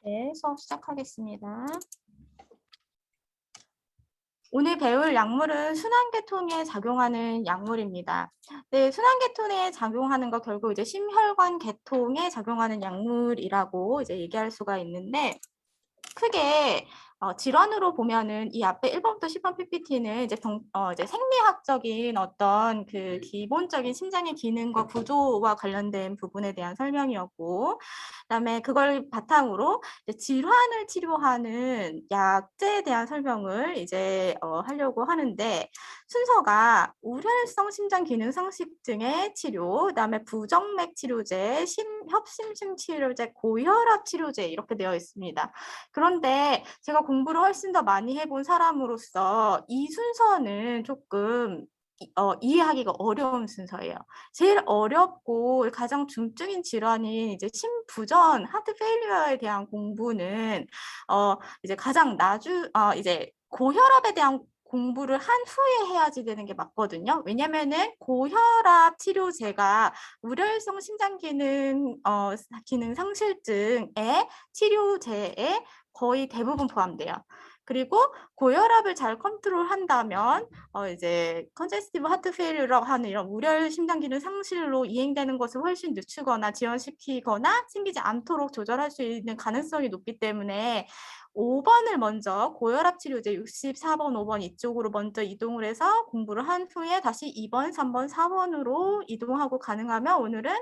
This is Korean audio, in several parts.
네, 수업 시작하겠습니다. 오늘 배울 약물은 순환계통에 작용하는 약물입니다. 네, 순환계통에 작용하는 거 결국 이제 심혈관 계통에 작용하는 약물이라고 이제 얘기할 수가 있는데, 크게 질환으로 보면은 이 앞에 1번부터 10번 PPT는 이제 생리학적인 어떤 그 기본적인 심장의 기능과 구조와 관련된 부분에 대한 설명이었고, 그다음에 그걸 바탕으로 이제 질환을 치료하는 약제에 대한 설명을 이제 하려고 하는데, 순서가 우혈성 심장 기능 상실증의 치료, 그다음에 부정맥 치료제, 협심증 치료제, 고혈압 치료제 이렇게 되어 있습니다. 그런데 제가 공부를 훨씬 더 많이 해본 사람으로서 이 순서는 조금 이해하기가 어려운 순서예요. 제일 어렵고 가장 중증인 질환인 이제 심부전 하트 페일리어에 대한 공부는 이제 가장 이제 고혈압에 대한 공부를 한 후에 해야지 되는 게 맞거든요. 왜냐면은 고혈압 치료제가 우려성 심장 기능 상실증의 치료제에 거의 대부분 포함돼요. 그리고 고혈압을 잘 컨트롤한다면 이제 컨제스티브 하트 페일리어라고 하는 이런 우려 심장 기능 상실로 이행되는 것을 훨씬 늦추거나 지연시키거나 생기지 않도록 조절할 수 있는 가능성이 높기 때문에 5번을 먼저 고혈압 치료제 64번, 5번 이쪽으로 먼저 이동을 해서 공부를 한 후에 다시 2번, 3번, 4번으로 이동하고 가능하면 오늘은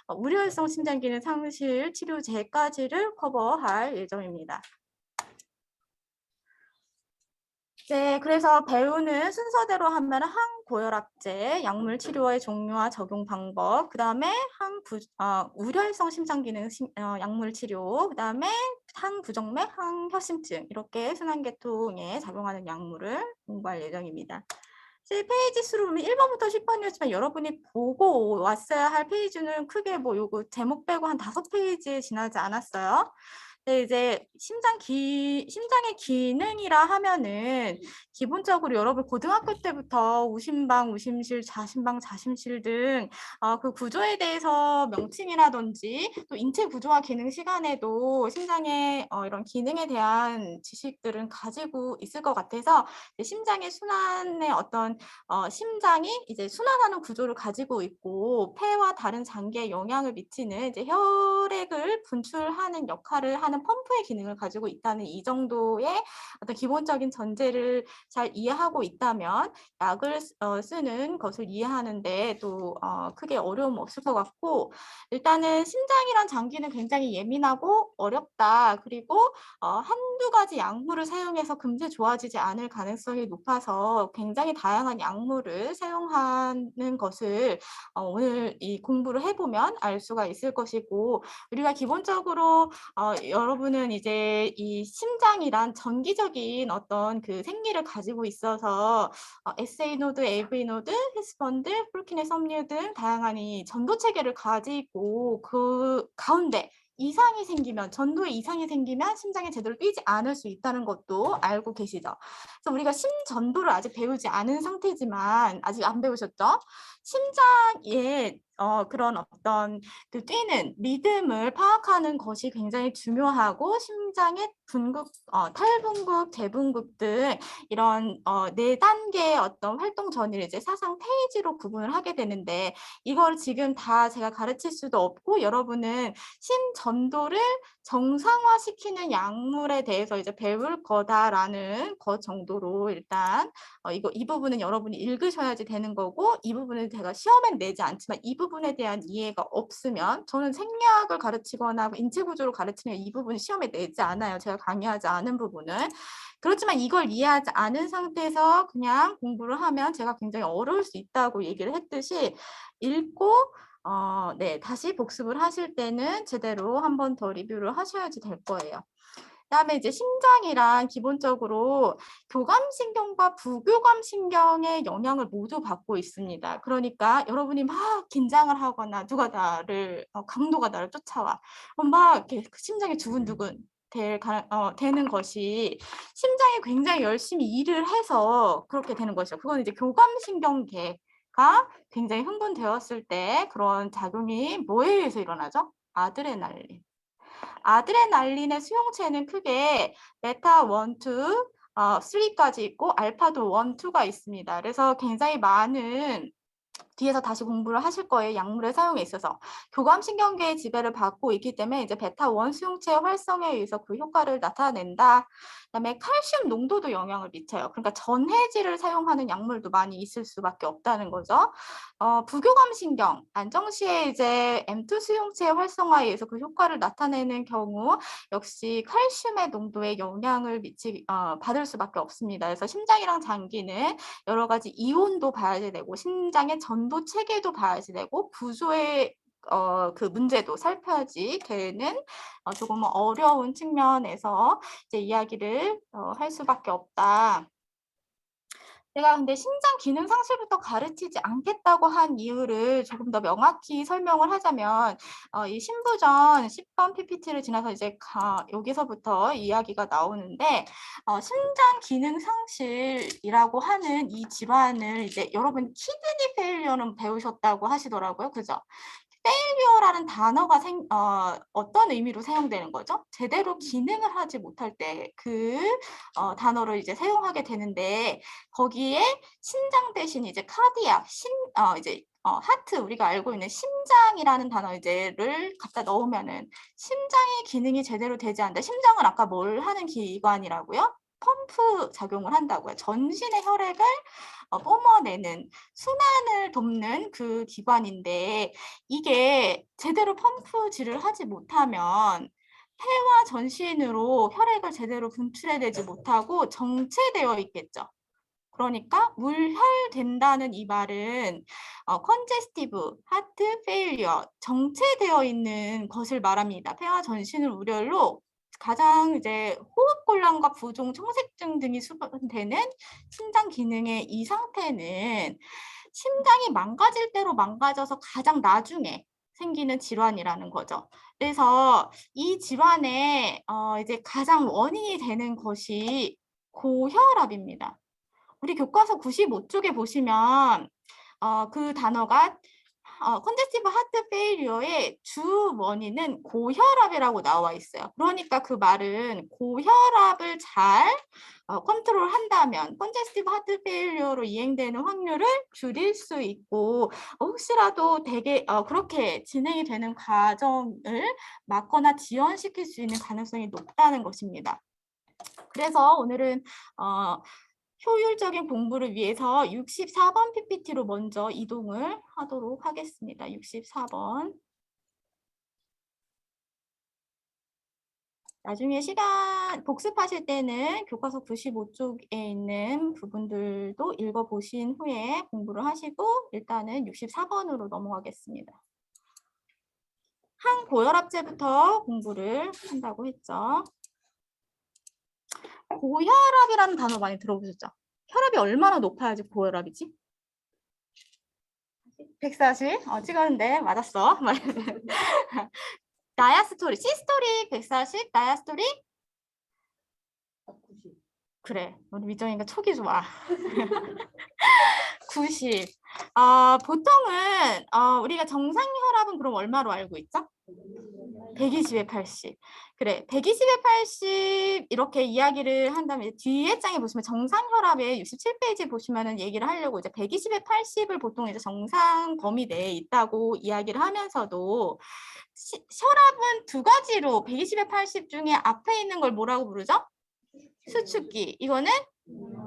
우려성 심장 기능 상실 치료제까지를 커버할 예정입니다. 네, 그래서 배우는 순서대로 하면 항고혈압제, 약물 치료의 종류와 적용 방법, 그 다음에 우려성 심장기능 약물 치료, 그 다음에 항부정맥, 항혈심증 이렇게 순환계통에 작용하는 약물을 공부할 예정입니다. 페이지 수로 보면 1번부터 10번이었지만 여러분이 보고 왔어야 할 페이지는 크게 뭐 요거 제목 빼고 한 5페이지 지나지 않았어요. 네, 이제 심장의 기능이라 하면은 기본적으로 여러분 고등학교 때부터 우심방, 우심실, 자심방, 자심실 등 그 구조에 대해서 명칭이라든지 또 인체 구조와 기능 시간에도 심장의 이런 기능에 대한 지식들은 가지고 있을 것 같아서 심장의 순환의 어떤 심장이 이제 순환하는 구조를 가지고 있고 폐와 다른 장기에 영향을 미치는 이제 혈액을 분출하는 역할을 하는 펌프의 기능을 가지고 있다는 이 정도의 어떤 기본적인 전제를 잘 이해하고 있다면 약을 쓰는 것을 이해하는데 또 크게 어려움 없을 것 같고, 일단은 심장이란 장기는 굉장히 예민하고 어렵다. 그리고 한두 가지 약물을 사용해서 금세 좋아지지 않을 가능성이 높아서 굉장히 다양한 약물을 사용하는 것을 오늘 이 공부를 해보면 알 수가 있을 것이고, 우리가 기본적으로 여러분은 이제 이 심장이란 전기적인 어떤 그 생리를 가지고 있어서 SA 노드, AV 노드, 히스펀드, 프루키네 섬유 등 다양한 이 전도 체계를 가지고 그 가운데 이상이 생기면, 전도에 이상이 생기면 심장이 제대로 뛰지 않을 수 있다는 것도 알고 계시죠? 그래서 우리가 심전도를 아직 배우지 않은 상태지만, 아직 안 배우셨죠? 심장의 그런 어떤 그 뛰는 리듬을 파악하는 것이 굉장히 중요하고, 심장의 분국, 탈분국, 대분국 등 이런 네 단계의 어떤 활동 전이를 이제 사상 페이지로 구분을 하게 되는데, 이걸 지금 다 제가 가르칠 수도 없고 여러분은 심전도를 정상화시키는 약물에 대해서 이제 배울 거다라는 것 정도로 일단 이 부분은 여러분이 읽으셔야지 되는 거고, 이 부분은 제가 시험엔 내지 않지만 이 부분에 대한 이해가 없으면, 저는 생리학을 가르치거나 인체 구조를 가르치면 이 부분은 시험에 내지 않아요. 제가 강의하지 않은 부분은. 그렇지만 이걸 이해하지 않은 상태에서 그냥 공부를 하면 제가 굉장히 어려울 수 있다고 얘기를 했듯이, 읽고 네, 다시 복습을 하실 때는 제대로 한 번 더 리뷰를 하셔야지 될 거예요. 그다음에 이제 심장이란 기본적으로 교감신경과 부교감신경의 영향을 모두 받고 있습니다. 그러니까 여러분이 막 긴장을 하거나 누가 강도가 나를 쫓아와. 막 이렇게 심장이 두근두근 되는 것이 심장이 굉장히 열심히 일을 해서 그렇게 되는 것이죠. 그건 이제 교감신경계가 굉장히 흥분되었을 때 그런 작용이 뭐에 의해서 일어나죠? 아드레날린. 아드레날린의 수용체는 크게 베타 1, 2, 3까지 있고 알파도 1, 2가 있습니다. 그래서 굉장히 많은 뒤에서 다시 공부를 하실 거예요. 약물의 사용에 있어서. 교감신경계의 지배를 받고 있기 때문에 이제 베타1 수용체의 활성에 의해서 그 효과를 나타낸다. 그다음에 칼슘 농도도 영향을 미쳐요. 그러니까 전해질을 사용하는 약물도 많이 있을 수밖에 없다는 거죠. 부교감신경, 안정시에 이제 M2 수용체의 활성화에 의해서 그 효과를 나타내는 경우 역시 칼슘의 농도에 영향을 받을 수밖에 없습니다. 그래서 심장이랑 장기는 여러 가지 이온도 봐야지 되고 심장의 전도 체계도 봐야지 되고 구조의 그 문제도 살펴야지 되는 조금 어려운 측면에서 이제 이야기를 할 수밖에 없다. 내가 근데 심장 기능 상실부터 가르치지 않겠다고 한 이유를 조금 더 명확히 설명을 하자면 이 신부전 10번 PPT를 지나서 이제 여기서부터 이야기가 나오는데 심장 기능 상실이라고 하는 이 질환을 이제 여러분 키드니 페일리어는 배우셨다고 하시더라고요. 그죠? 페일리어라는 단어가 어떤 의미로 사용되는 거죠? 제대로 기능을 하지 못할 때 그 단어를 이제 사용하게 되는데 거기에 심장 대신 이제 카디악, 하트 우리가 알고 있는 심장이라는 단어 이제를 갖다 넣으면은 심장의 기능이 제대로 되지 않는다. 심장은 아까 뭘 하는 기관이라고요? 펌프 작용을 한다고요. 전신의 혈액을 뿜어내는 순환을 돕는 그 기관인데 이게 제대로 펌프질을 하지 못하면 폐와 전신으로 혈액을 제대로 분출해내지 못하고 정체되어 있겠죠. 그러니까 물혈된다는 이 말은 congestive heart failure, 정체되어 있는 것을 말합니다. 폐와 전신을 우열로 가장 이제 호흡곤란과 부종, 청색증 등이 수반되는 심장 기능의 이 상태는 심장이 망가질 대로 망가져서 가장 나중에 생기는 질환이라는 거죠. 그래서 이 질환의 이제 가장 원인이 되는 것이 고혈압입니다. 우리 교과서 95쪽에 보시면 그 단어가 컨제스티브 하트 페일리어의 주 원인은 고혈압이라고 나와 있어요. 그러니까 그 말은 고혈압을 잘 컨트롤한다면 컨제스티브 하트 페일리어로 이행되는 확률을 줄일 수 있고 혹시라도 되게 그렇게 진행이 되는 과정을 막거나 지연시킬 수 있는 가능성이 높다는 것입니다. 그래서 오늘은 효율적인 공부를 위해서 64번 PPT로 먼저 이동을 하도록 하겠습니다. 64번. 나중에 시간 복습하실 때는 교과서 95쪽에 있는 부분들도 읽어보신 후에 공부를 하시고 일단은 64번으로 넘어가겠습니다. 항고혈압제부터 공부를 한다고 했죠. 고혈압이라는 단어 많이 들어보셨죠? 혈압이 얼마나 높아야지 고혈압이지? 140? 찍었는데 맞았어. 다이아스토리, 시스토리 140, 다이아스토리? 90. 그래, 우리 미정이가 촉이 좋아. 90. 보통은 우리가 정상 혈압은 그럼 얼마로 알고 있죠? 120에 80. 그래, 120에 80 이렇게 이야기를 한다면 뒤에 장에 보시면 정상 혈압의 67페이지 보시면은 얘기를 하려고 이제 120에 80을 보통 이제 정상 범위 내에 있다고 이야기를 하면서도 혈압은 두 가지로 120에 80 중에 앞에 있는 걸 뭐라고 부르죠? 수축기. 이거는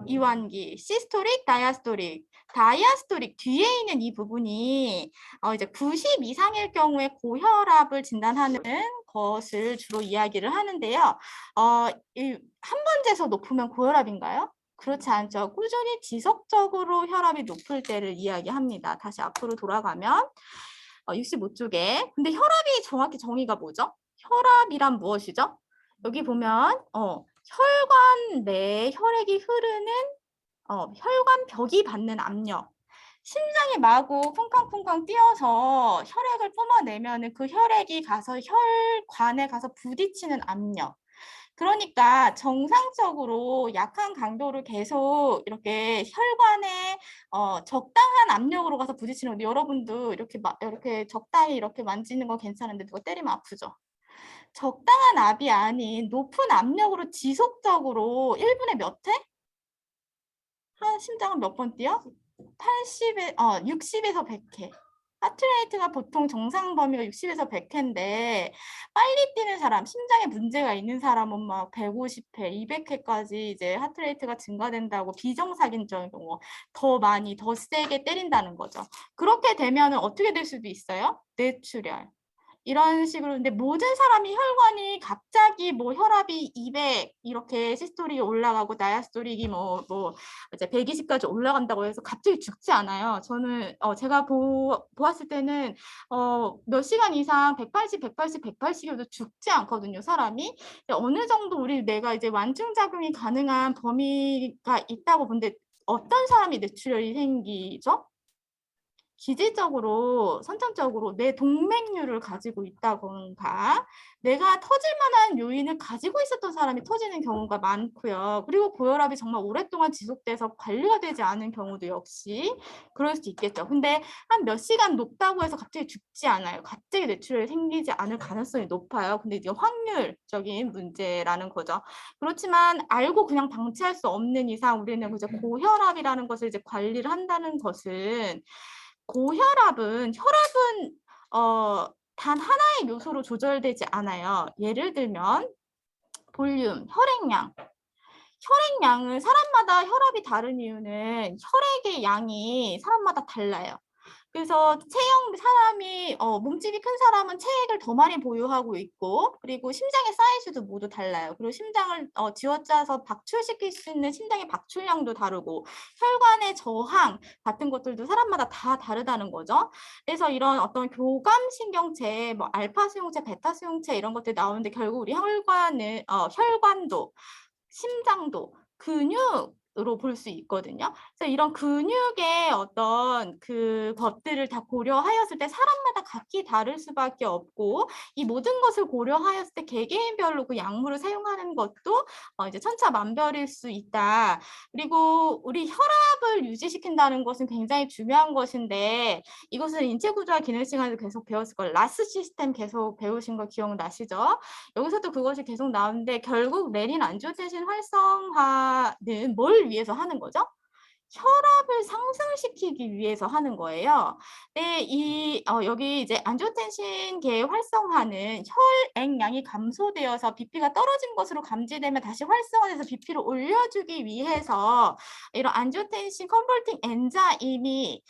이완기, 시스토릭, 다이아스토릭. 다이아스토릭 뒤에 있는 이 부분이 이제 90 이상일 경우에 고혈압을 진단하는 것을 주로 이야기를 하는데요. 한 번 재서 높으면 고혈압인가요? 그렇지 않죠. 꾸준히 지속적으로 혈압이 높을 때를 이야기합니다. 다시 앞으로 돌아가면 65쪽에. 근데 혈압이 정확히 정의가 뭐죠? 혈압이란 무엇이죠? 여기 보면 혈관 내에 혈액이 흐르는 혈관 벽이 받는 압력. 심장이 마구 쿵쾅쿵쾅 뛰어서 혈액을 뿜어내면 그 혈액이 가서 혈관에 가서 부딪히는 압력. 그러니까 정상적으로 약한 강도를 계속 이렇게 혈관에 적당한 압력으로 가서 부딪히는 건데 여러분도 이렇게 적당히 이렇게 만지는 건 괜찮은데 누가 때리면 아프죠. 적당한 압이 아닌 높은 압력으로 지속적으로 1분에 몇 회? 한 심장은 몇 번 뛰어? 60에서 100회. 하트레이트가 보통 정상 범위가 60에서 100회인데 빨리 뛰는 사람, 심장에 문제가 있는 사람은 막 150회, 200회까지 이제 하트레이트가 증가된다고 비정상적인 경우 더 많이, 더 세게 때린다는 거죠. 그렇게 되면 어떻게 될 수도 있어요? 뇌출혈. 이런 식으로 근데 모든 사람이 혈관이 갑자기 뭐 혈압이 200 이렇게 시스톨이 올라가고 다이아스톨이 뭐 이제 120까지 올라간다고 해서 갑자기 죽지 않아요. 저는 제가 보았을 때는 몇 시간 이상 180, 180, 180이어도 죽지 않거든요, 사람이. 어느 정도 우리 뇌가 이제 완충 작용이 가능한 범위가 있다고 보는데 어떤 사람이 뇌출혈이 생기죠? 기질적으로 선천적으로 내 동맥류를 가지고 있다던가 내가 터질 만한 요인을 가지고 있었던 사람이 터지는 경우가 많고요. 그리고 고혈압이 정말 오랫동안 지속돼서 관리가 되지 않은 경우도 역시 그럴 수 있겠죠. 근데 한 몇 시간 높다고 해서 갑자기 죽지 않아요. 갑자기 뇌출혈이 생기지 않을 가능성이 높아요. 근데 이제 확률적인 문제라는 거죠. 그렇지만 알고 그냥 방치할 수 없는 이상 우리는 이제 고혈압이라는 것을 이제 관리를 한다는 것은 혈압은 단 하나의 요소로 조절되지 않아요. 예를 들면 볼륨, 혈액량은 사람마다 혈압이 다른 이유는 혈액의 양이 사람마다 달라요. 그래서 사람이 몸집이 큰 사람은 체액을 더 많이 보유하고 있고 그리고 심장의 사이즈도 모두 달라요. 그리고 심장을 쥐어짜서 박출시킬 수 있는 심장의 박출량도 다르고 혈관의 저항 같은 것들도 사람마다 다 다르다는 거죠. 그래서 이런 어떤 교감신경체, 뭐 알파 수용체, 베타 수용체 이런 것들이 나오는데 결국 우리 혈관도 심장도 근육으로 볼 수 있거든요. 그래서 이런 근육의 어떤 그 것들을 다 고려하였을 때 사람마다 각기 다를 수밖에 없고 이 모든 것을 고려하였을 때 개개인별로 그 약물을 사용하는 것도 이제 천차만별일 수 있다. 그리고 우리 혈압을 유지시킨다는 것은 굉장히 중요한 것인데 이것은 인체구조와 기능 시간에도 계속 배웠을 거예요. 라스 시스템 계속 배우신 거 기억나시죠? 여기서도 그것이 계속 나오는데 결국 레닌 안지오텐신 활성화는 뭘 위해서 하는 거죠? 혈압을 상승시키기 위해서 하는 거예요. 네, 여기 이제 안지오텐신계 활성화는 혈액량이 감소되어서 BP가 떨어진 것으로 감지되면 다시 활성화돼서 BP를 올려주기 위해서 이런 안지오텐신 컨버팅 엔자임이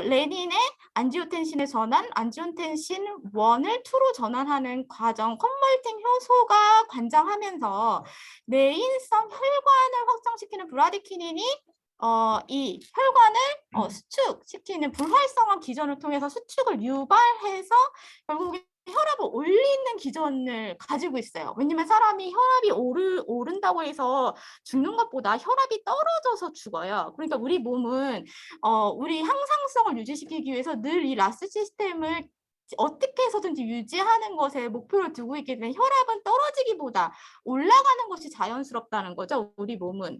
레닌의 안지오텐신의 전환, 안지오텐신 1을 2로 전환하는 과정, 컨버팅 효소가 관장하면서 내인성 혈관을 확장시키는 브라디키닌이 이 혈관을 수축시키는 불활성화 기전을 통해서 수축을 유발해서 결국에 혈압을 올리는 기전을 가지고 있어요. 왜냐면 사람이 혈압이 오른다고 해서 죽는 것보다 혈압이 떨어져서 죽어요. 그러니까 우리 몸은 우리 항상성을 유지시키기 위해서 늘 이 라스 시스템을 어떻게 해서든지 유지하는 것에 목표를 두고 있기 때문에 혈압은 떨어지기보다 올라가는 것이 자연스럽다는 거죠. 우리 몸은.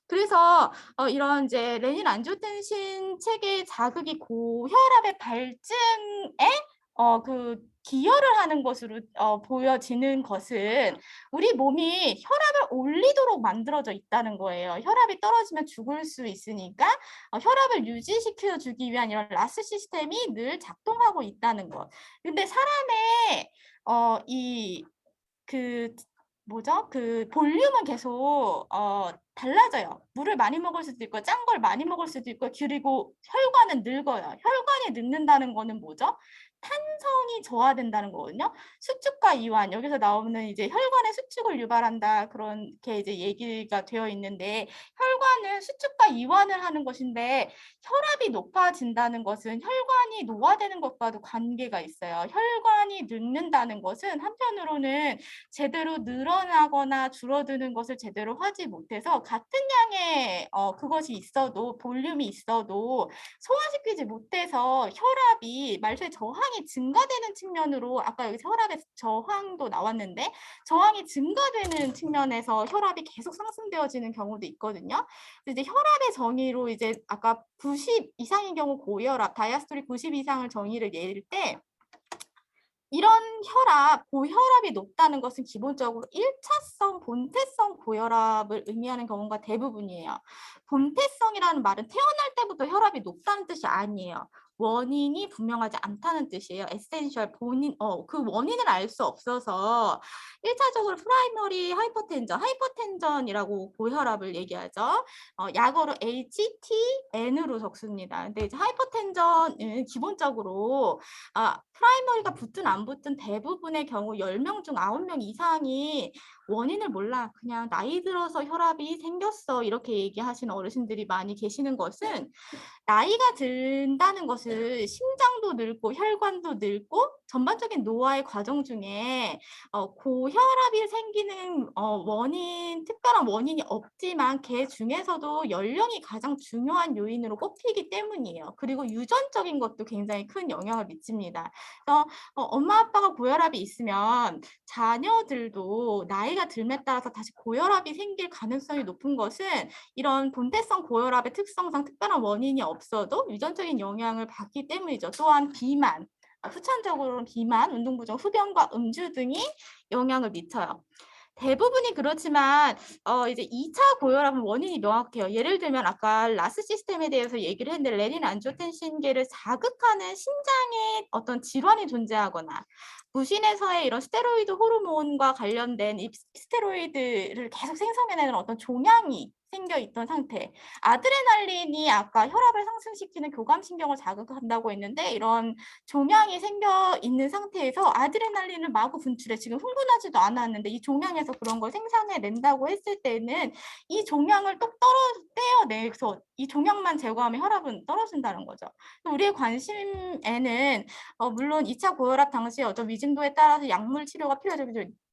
그래서 이런 이제 레닌 안지오텐신 체계 자극이 고혈압의 발증에 그 기여를 하는 것으로 보여지는 것은 우리 몸이 혈압을 올리도록 만들어져 있다는 거예요. 혈압이 떨어지면 죽을 수 있으니까 혈압을 유지시켜 주기 위한 이런 라스 시스템이 늘 작동하고 있다는 것. 근데 사람의 그 뭐죠? 그 볼륨은 계속 달라져요. 물을 많이 먹을 수도 있고 짠 걸 많이 먹을 수도 있고 그리고 혈관은 늙어요. 혈관이 늙는다는 거는 뭐죠? 탄성이 저하된다는 거거든요. 수축과 이완 여기서 나오는 이제 혈관의 수축을 유발한다 그렇게 이제 얘기가 되어 있는데 혈관은 수축과 이완을 하는 것인데 혈압이 높아진다는 것은 혈관이 노화되는 것과도 관계가 있어요. 혈관이 늙는다는 것은 한편으로는 제대로 늘어나거나 줄어드는 것을 제대로 하지 못해서 같은 양의 그것이 있어도 볼륨이 있어도 소화시키지 못해서 혈압이 말초의 저항이 증가되는 측면으로 아까 여기 혈압의 저항도 나왔는데 저항이 증가되는 측면에서 혈압이 계속 상승되어지는 경우도 있거든요. 이제 혈압의 정의로 이제 아까 90 이상인 경우 고혈압, 다이아스톨이 90 이상을 정의를 내릴 때 이런 혈압, 고혈압이 높다는 것은 기본적으로 1차성 본태성 고혈압을 의미하는 경우가 대부분이에요. 본태성이라는 말은 태어날 때부터 혈압이 높다는 뜻이 아니에요. 원인이 분명하지 않다는 뜻이에요. 에센셜 그 원인을 알 수 없어서 1차적으로 프라이머리 하이퍼텐전이라고 고혈압을 얘기하죠. 약어로 HTN으로 적습니다. 근데 이제 하이퍼텐전은 기본적으로 프라이머리가 붙든 안 붙든 대부분의 경우 10명 중 9명 이상이 원인을 몰라. 그냥 나이 들어서 혈압이 생겼어. 이렇게 얘기하시는 어르신들이 많이 계시는 것은 나이가 든다는 것은 심장도 늙고 혈관도 늙고 전반적인 노화의 과정 중에 고혈압이 생기는 특별한 원인이 없지만 그 중에서도 연령이 가장 중요한 요인으로 꼽히기 때문이에요. 그리고 유전적인 것도 굉장히 큰 영향을 미칩니다. 그래서 엄마 아빠가 고혈압이 있으면 자녀들도 나이가 들에 따라서 다시 고혈압이 생길 가능성이 높은 것은 이런 본태성 고혈압의 특성상 특별한 원인이 없어도 유전적인 영향을 받기 때문이죠. 또한 비만, 후천적으로는 비만, 운동 부족, 흡연과 음주 등이 영향을 미쳐요. 대부분이 그렇지만 이제 2차 고혈압은 원인이 명확해요. 예를 들면 아까 라스 시스템에 대해서 얘기를 했는데 레닌 안지오텐신계를 자극하는 신장에 어떤 질환이 존재하거나 부신에서의 이런 스테로이드 호르몬과 관련된 이 스테로이드를 계속 생성해내는 어떤 종양이 생겨 있던 상태. 아드레날린이 아까 혈압을 상승시키는 교감신경을 자극한다고 했는데 이런 종양이 생겨 있는 상태에서 아드레날린을 마구 분출해. 지금 흥분하지도 않았는데 이 종양에서 그런 걸 생산해낸다고 했을 때는 이 종양을 똑 떼어내서 이 종양만 제거하면 혈압은 떨어진다는 거죠. 우리의 관심에는 물론 2차 고혈압 당시 어떤 위중도에 따라서 약물 치료가 필요하죠.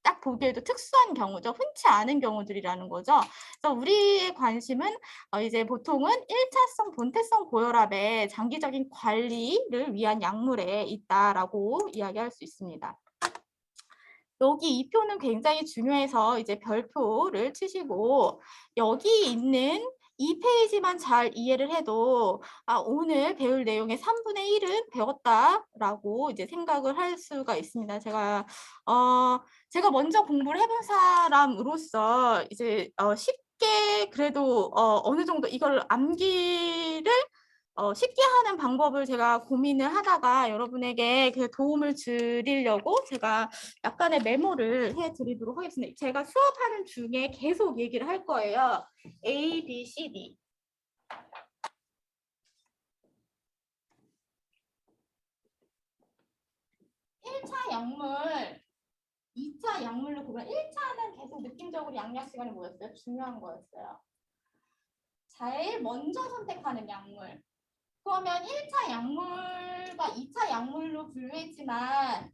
딱 보기에도 특수한 경우죠. 흔치 않은 경우들이라는 거죠. 그래서 우리의 관심은 이제 보통은 1차성 본태성 고혈압의 장기적인 관리를 위한 약물에 있다라고 이야기할 수 있습니다. 여기 이 표는 굉장히 중요해서 이제 별표를 치시고 여기 있는 이 페이지만 잘 이해를 해도 오늘 배울 내용의 3분의 1은 배웠다라고 이제 생각을 할 수가 있습니다. 제가 먼저 공부를 해본 사람으로서 이제 쉽게 그래도 어느 정도 이걸 암기를 쉽게 하는 방법을 제가 고민을 하다가 여러분에게 그 도움을 드리려고 제가 약간의 메모를 해드리도록 하겠습니다. 제가 수업하는 중에 계속 얘기를 할 거예요. A, B, C, D. 1차 약물, 2차 약물로 구분. 1차는 계속 느낌적으로 양약 시간이 뭐였어요? 중요한 거였어요. 제일 먼저 선택하는 약물. 그러면 1차 약물과 2차 약물로 분류했지만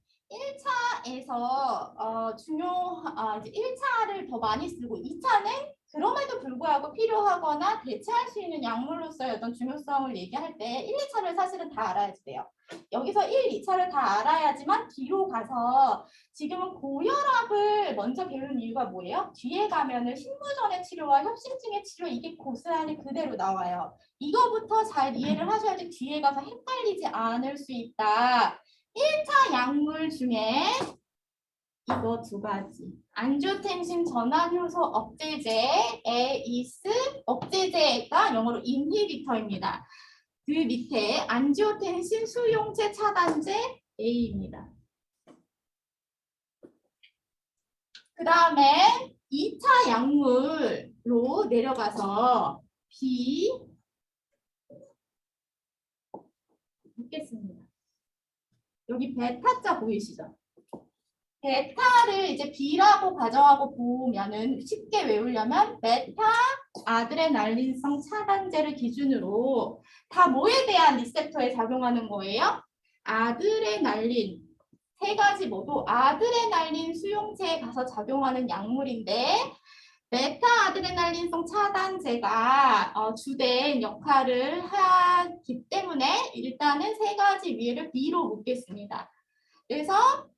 1차에서 이제 1차를 더 많이 쓰고 2차는 그럼에도 불구하고 필요하거나 대체할 수 있는 약물로서의 어떤 중요성을 얘기할 때 1, 2차를 사실은 다 알아야지 돼요. 여기서 1, 2차를 다 알아야지만 뒤로 가서 지금은 고혈압을 먼저 배우는 이유가 뭐예요? 뒤에 가면은 신부전의 치료와 협심증의 치료 이게 고스란히 그대로 나와요. 이거부터 잘 이해를 하셔야지 뒤에 가서 헷갈리지 않을 수 있다. 1차 약물 중에 이거 두 가지. 안지오텐신 전환효소 억제제, 에이스 억제제가 영어로 인히비터입니다. 그 밑에 안지오텐신 수용체 차단제 A입니다. 그 다음에 2차 약물로 내려가서 B 묻겠습니다. 여기 베타자 보이시죠? 베타를 이제 B라고 가정하고 보면은 쉽게 외우려면 베타 아드레날린성 차단제를 기준으로 다 뭐에 대한 리셉터에 작용하는 거예요? 아드레날린 세 가지 모두 아드레날린 수용체에 가서 작용하는 약물인데 베타 아드레날린성 차단제가 주된 역할을 하기 때문에 일단은 세 가지 위를 B로 묶겠습니다. 그래서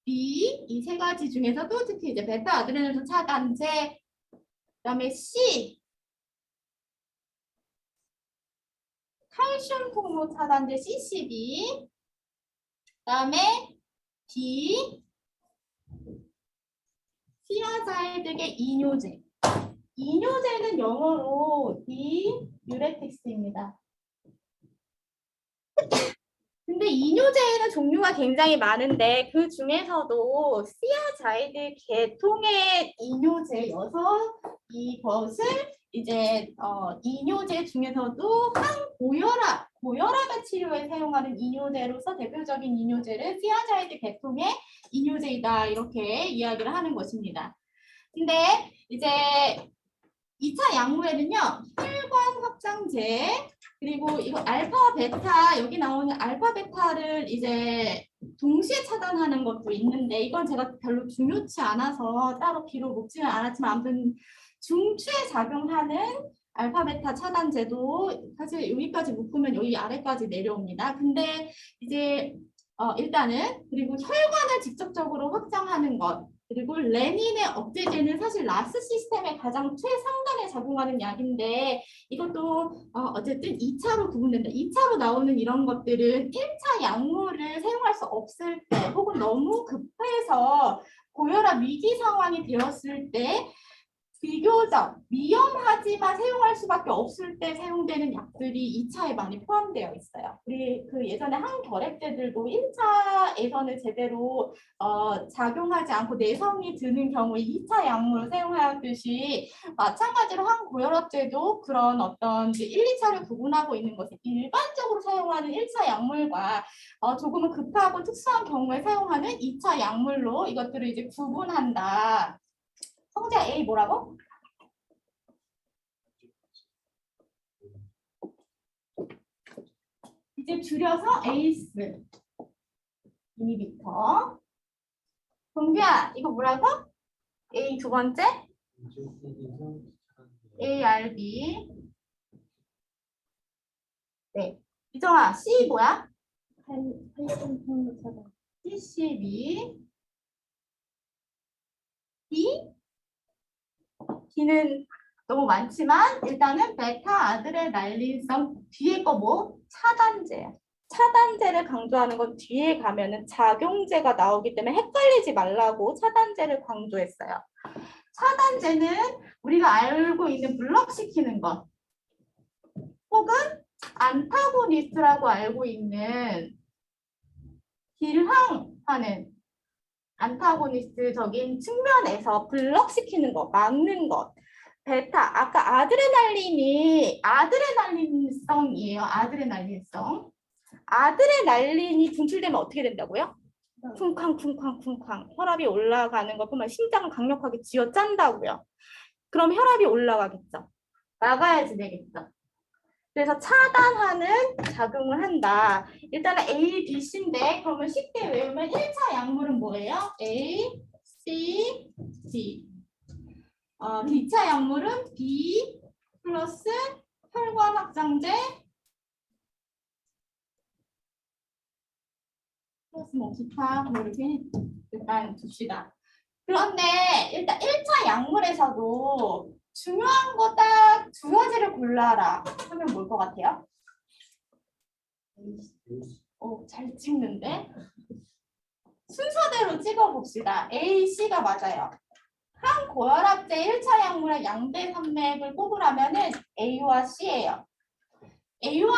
B 이 세 가지 중에서도 특히 이제 베타 아드레날린 차단제 그다음에 C 칼슘 폭로 차단제 CCB 그다음에 D 시아자이드계 이뇨제. 이뇨제는 영어로 디유레틱스입니다. 근데 이뇨제에는 종류가 굉장히 많은데 그 중에서도 시아자이드 계통의 이뇨제여서 이것을 이제 이뇨제 중에서도 고혈압의 치료에 사용하는 이뇨제로서 대표적인 이뇨제를 시아자이드 계통의 이뇨제이다 이렇게 이야기를 하는 것입니다. 근데 이제 2차 약물에는요, 혈관 확장제, 그리고 이거 알파, 베타, 여기 나오는 알파, 베타를 이제 동시에 차단하는 것도 있는데, 이건 제가 별로 중요치 않아서 따로 기록 먹지는 않았지만, 아무튼 중추에 작용하는 알파, 베타 차단제도 사실 여기까지 묶으면 여기 아래까지 내려옵니다. 근데 이제 일단은 그리고 혈관을 직접적으로 확장하는 것, 그리고 레닌의 억제제는 사실 라스 시스템의 가장 최상단에 작용하는 약인데 이것도 어쨌든 2차로 구분된다. 2차로 나오는 이런 것들은 1차 약물을 사용할 수 없을 때 혹은 너무 급해서 고혈압 위기 상황이 되었을 때 비교적 위험하지만 사용할 수밖에 없을 때 사용되는 약들이 2차에 많이 포함되어 있어요. 우리 그 예전에 항결핵제들도 1차에서는 제대로 작용하지 않고 내성이 드는 경우에 2차 약물을 사용하듯이 마찬가지로 항고혈압제도 그런 어떤 1, 2차를 구분하고 있는 것이 일반적으로 사용하는 1차 약물과 조금은 급하고 특수한 경우에 사용하는 2차 약물로 이것들을 이제 구분한다. 성재 A 뭐라고? 이제 줄여서 에이스 이니비터. 동규야 이거 뭐라고? A 두 번째? ARB. 네. 이정아 C 뭐야? CCB. D? D는 너무 많지만 일단은 베타 아드레날린성 뒤에 거 뭐? 차단제야. 차단제를 강조하는 건 뒤에 가면은 작용제가 나오기 때문에 헷갈리지 말라고 차단제를 강조했어요. 차단제는 우리가 알고 있는 블럭시키는 것 혹은 안타고니스트라고 알고 있는 딜항하는 안타고니스트적인 측면에서 블럭시키는 것, 막는 것. 베타, 아까 아드레날린성이에요. 아드레날린성. 아드레날린이 분출되면 어떻게 된다고요? 쿵쾅쿵쾅쿵쾅. 혈압이 올라가는 것뿐만 심장을 강력하게 쥐어짠다고요. 그럼 혈압이 올라가겠죠. 나가야지 되겠죠. 그래서 차단하는 작용을 한다. 일단은 A, B, C인데 그러면 쉽게 외우면 1차 약물은 뭐예요? A, C, D. 2차 약물은 B 플러스 혈관 확장제 플러스 뭐 기타 뭐 이렇게 일단 둡시다. 그런데 일단 1차 약물에서도 중요한 거 딱 두 가지를 골라라 하면 뭘 것 같아요? 잘 찍는데? 순서대로 찍어봅시다. A, C가 맞아요. 항고혈압제 1차 약물의 양대 산맥을 꼽으라면은 A와 C예요. A와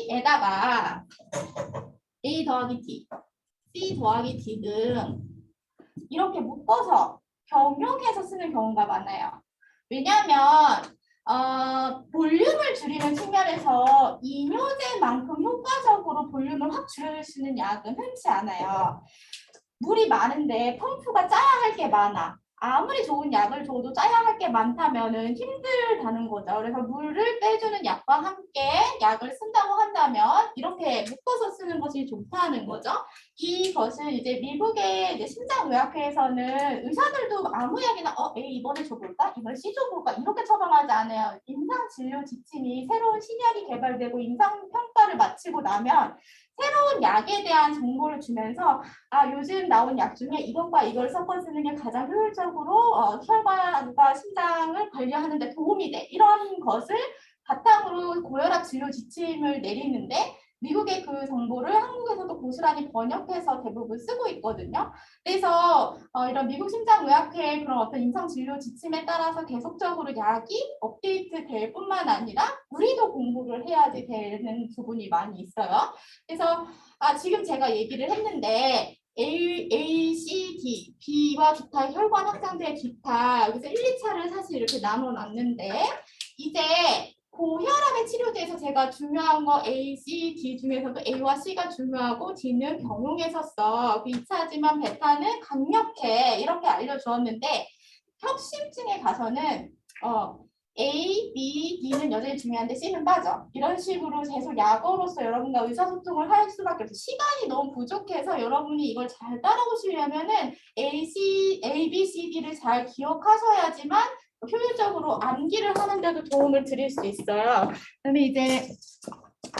C에다가 A 더하기 D, C 더하기 D 등 이렇게 묶어서 병용해서 쓰는 경우가 많아요. 왜냐하면 볼륨을 줄이는 측면에서 이뇨제만큼 효과적으로 볼륨을 확 줄여줄 수 있는 약은 흔치 않아요. 물이 많은데 펌프가 짜야 할 게 많아. 아무리 좋은 약을 줘도 짜야 할 게 많다면은 힘들다는 거죠. 그래서 물을 빼주는 약과 함께 약을 쓴다고 한다면 이렇게 묶어서 쓰는 것이 좋다는 거죠. 이것은 이제 미국의 이제 심장의학회에서는 의사들도 아무 약이나 A 이번에 줘볼까? 이번 C 줘볼까? 이렇게 처방하지 않아요. 임상진료 지침이 새로운 신약이 개발되고 임상평가를 마치고 나면 새로운 약에 대한 정보를 주면서 요즘 나온 약 중에 이것과 이걸 섞어 쓰는 게 가장 효율적으로 혈관과 심장을 관리하는 데 도움이 돼. 이런 것을 바탕으로 고혈압 진료 지침을 내리는데 미국의 그 정보를 한국에서도 고스란히 번역해서 대부분 쓰고 있거든요. 그래서 이런 미국 심장의학회의 그런 어떤 임상진료 지침에 따라서 계속적으로 약이 업데이트 될 뿐만 아니라 우리도 공부를 해야지 되는 부분이 많이 있어요. 그래서 지금 제가 얘기를 했는데 A, C, D, B와 기타 혈관 확장제 기타 여기서 1, 2차를 사실 이렇게 나눠 놨는데 이제 고혈압의 치료제에서 제가 중요한 거 A, C, D 중에서도 A와 C가 중요하고 D는 경용에서 써. 그 2차지만 베타는 강력해. 이렇게 알려주었는데 협심증에 가서는 A, B, D는 여전히 중요한데 C는 빠져. 이런 식으로 계속 약어로서 여러분과 의사소통을 할 수밖에 없어요. 시간이 너무 부족해서 여러분이 이걸 잘 따라오시려면은 A, B, C, D를 잘 기억하셔야지만 효율적으로 암기를 하는데도 도움을 드릴 수 있어요. 그다음에 이제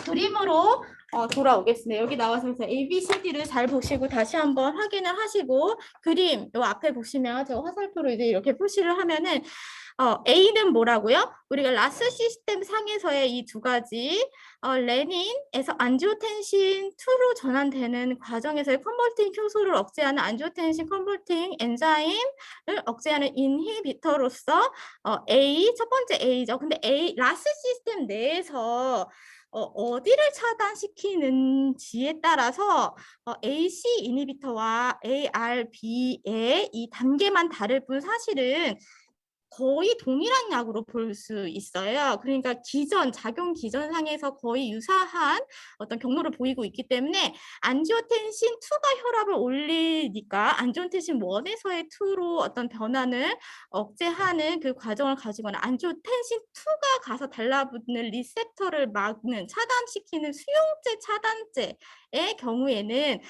그림으로 돌아오겠습니다. 여기 나와서 A, B, C, D를 잘 보시고 다시 한번 확인을 하시고 그림 요 앞에 보시면 제가 화살표로 이제 이렇게 표시를 하면은 A는 뭐라고요? 우리가 라스 시스템 상에서의 이 두 가지 레닌에서 안지오텐신 2로 전환되는 과정에서의 컨버팅 효소를 억제하는 안지오텐신 컨버팅 엔자임을 억제하는 인히비터로서 A 첫 번째 A죠. 근데 라스 시스템 내에서 어디를 차단시키는지에 따라서 AC 이니비터와 ARB의 이 단계만 다를 뿐 사실은 거의 동일한 약으로 볼 수 있어요. 그러니까 작용 기전상에서 거의 유사한 어떤 경로를 보이고 있기 때문에 안지오텐신 2가 혈압을 올리니까 안지오텐신 1에서의 2로 어떤 변환을 억제하는 그 과정을 가지거나 안지오텐신 2가 가서 달라붙는 리셉터를 막는 차단시키는 수용제 차단제의 경우에는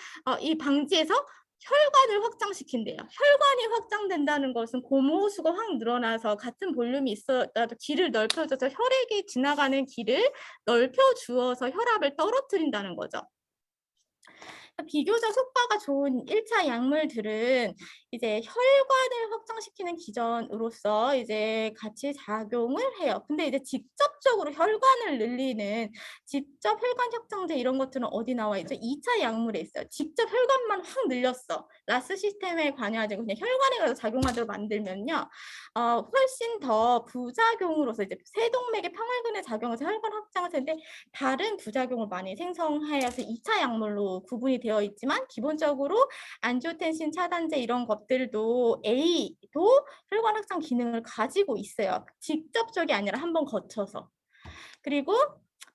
이 방지에서 혈관을 확장시킨대요. 혈관이 확장된다는 것은 고무호수가 확 늘어나서 같은 볼륨이 있어도 길을 넓혀줘서 혈액이 지나가는 길을 넓혀주어서 혈압을 떨어뜨린다는 거죠. 비교적 효과가 좋은 1차 약물들은 이제 혈관을 확장시키는 기전으로서 이제 같이 작용을 해요. 근데 이제 직접적으로 혈관을 늘리는 직접 혈관 확장제 이런 것들은 어디 나와 있죠? 2차 약물에 있어요. 직접 혈관만 확 늘렸어. 라스 시스템에 관여하지 그냥 혈관에 가서 작용하도록 만들면요. 훨씬 더 부작용으로서 이제 세동맥의 평혈근에 작용해서 혈관 확장을 하는데 다른 부작용을 많이 생성하여서 2차 약물로 구분이 되어 있지만 기본적으로 안지오텐신 차단제 이런 것들도 A도 혈관 확장 기능을 가지고 있어요. 직접적이 아니라 한번 거쳐서. 그리고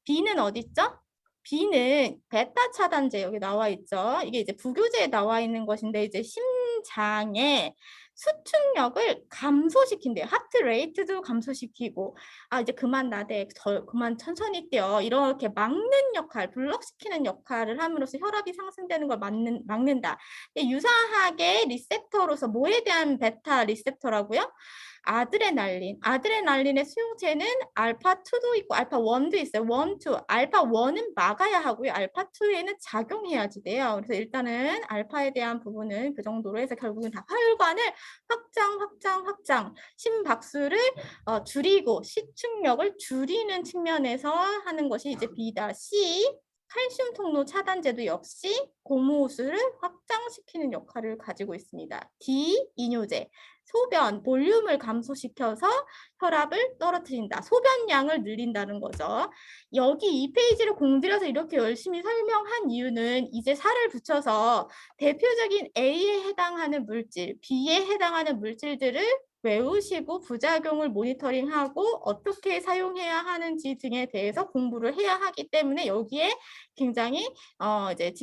B는 어디 있죠? B는 베타 차단제 여기 나와 있죠. 이게 이제 부교재에 나와 있는 것인데 이제 심장의 수축력을 감소시킨대요. 하트 레이트도 감소시키고 이제 그만 나대 그만 천천히 뛰어 이렇게 막는 역할 블럭시키는 역할을 함으로써 혈압이 상승되는 걸 막는다. 유사하게 리셉터로서 뭐에 대한 베타 리셉터라고요? 아드레날린의 수용체는 알파2도 있고 알파1도 있어요. 1, 2. 알파1은 막아야 하고요. 알파2에는 작용해야지 돼요. 그래서 일단은 알파에 대한 부분은 그 정도로 해서 결국은 다 혈관을 확장, 심박수를 줄이고 시축력을 줄이는 측면에서 하는 것이 이제 B다. C. 칼슘 통로 차단제도 역시 고무호수를 확장시키는 역할을 가지고 있습니다. D. 이뇨제. 소변 볼륨을 감소시켜서 혈압을 떨어뜨린다. 소변량을 늘린다는 거죠. 여기 이 페이지를 공들여서 이렇게 열심히 설명한 이유는 이제 살을 붙여서 대표적인 A에 해당하는 물질, B에 해당하는 물질들을 외우시고 부작용을 모니터링하고 어떻게 사용해야 하는지 등에 대해서 공부를 해야 하기 때문에 여기에 굉장히 이제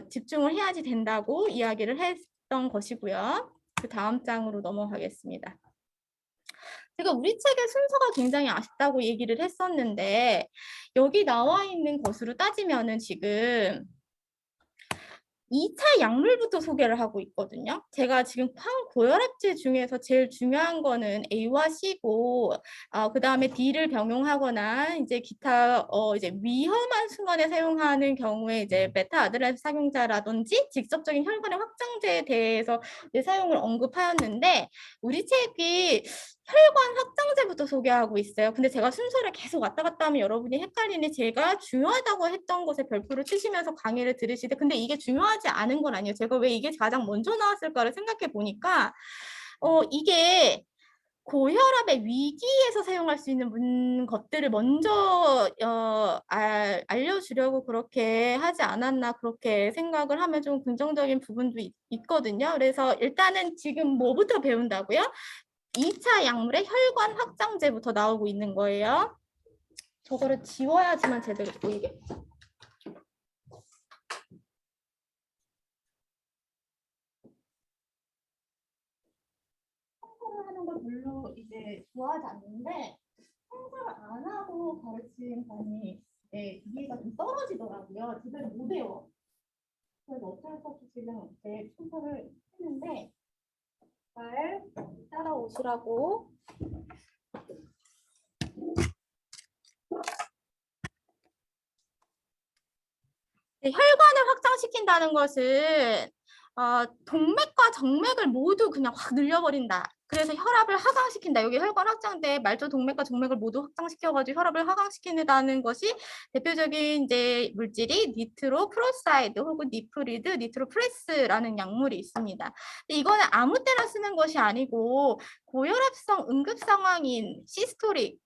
집중을 해야지 된다고 이야기를 했던 것이고요. 그 다음 장으로 넘어가겠습니다. 제가 우리 책의 순서가 굉장히 아쉽다고 얘기를 했었는데 여기 나와 있는 것으로 따지면은 지금 2차 약물부터 소개를 하고 있거든요. 제가 지금 항고혈압제 중에서 제일 중요한 거는 A와 C고, 그 다음에 D를 병용하거나 이제 기타 이제 위험한 순간에 사용하는 경우에 이제 베타 아드레날린 착용자라든지 직접적인 혈관의 확장제에 대해서 사용을 언급하였는데 우리 책이 혈관 확장제부터 소개하고 있어요. 근데 제가 순서를 계속 왔다 갔다 하면 여러분이 헷갈리니 제가 중요하다고 했던 것에 별표를 치시면서 강의를 들으시되 근데 이게 중요하지 않은 건 아니에요. 제가 왜 이게 가장 먼저 나왔을까를 생각해 보니까 이게 고혈압의 위기에서 사용할 수 있는 것들을 먼저 알려주려고 그렇게 하지 않았나 그렇게 생각을 하면 좀 긍정적인 부분도 있거든요. 그래서 일단은 지금 뭐부터 배운다고요? 2차 약물의 혈관 확장제부터 나오고 있는 거예요. 저거를 지워야지만 제대로 보이겠죠. 청소를 하는 걸 별로 이제 좋아하지 않는데 청소를 안 하고 가르치는 반이 이해가 좀 떨어지더라고요. 제대로 못 외워. 그래서 어쩔 수 없이 지금 청소를 했는데 잘 따라오시라고. 혈관을 확장시킨다는 것은 동맥과 정맥을 모두 그냥 확 늘려버린다. 그래서 혈압을 하강시킨다. 여기 혈관 확장돼 말초 동맥과 정맥을 모두 확장시켜가지고 혈압을 하강시키는 것이 대표적인 이제 물질이 니트로프로사이드 혹은 니프리드, 니트로프레스라는 약물이 있습니다. 근데 이거는 아무 때나 쓰는 것이 아니고 고혈압성 응급 상황인 시스토릭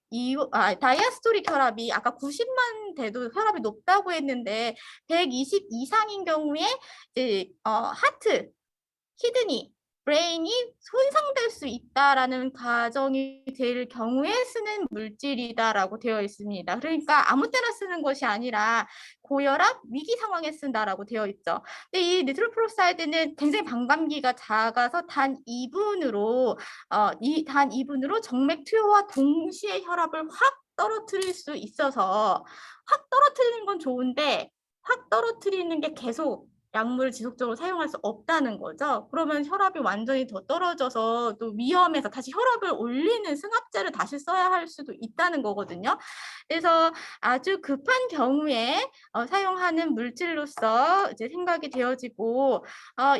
다이아스토릭 혈압이 아까 90만 돼도 혈압이 높다고 했는데 120 이상인 경우에 이제 하트, 키드니, 브레인이 손상될 수 있다라는 가정이 될 경우에 쓰는 물질이다라고 되어 있습니다. 그러니까 아무 때나 쓰는 것이 아니라 고혈압 위기 상황에 쓴다라고 되어 있죠. 근데 이 니트로프로사이드는 굉장히 반감기가 작아서 단 2분으로 단 2분으로 정맥 투여와 동시에 혈압을 확 떨어뜨릴 수 있어서 확 떨어뜨리는 건 좋은데 확 떨어뜨리는 게 계속 약물을 지속적으로 사용할 수 없다는 거죠. 그러면 혈압이 완전히 더 떨어져서 또 위험해서 다시 혈압을 올리는 승합제를 다시 써야 할 수도 있다는 거거든요. 그래서 아주 급한 경우에 사용하는 물질로서 이제 생각이 되어지고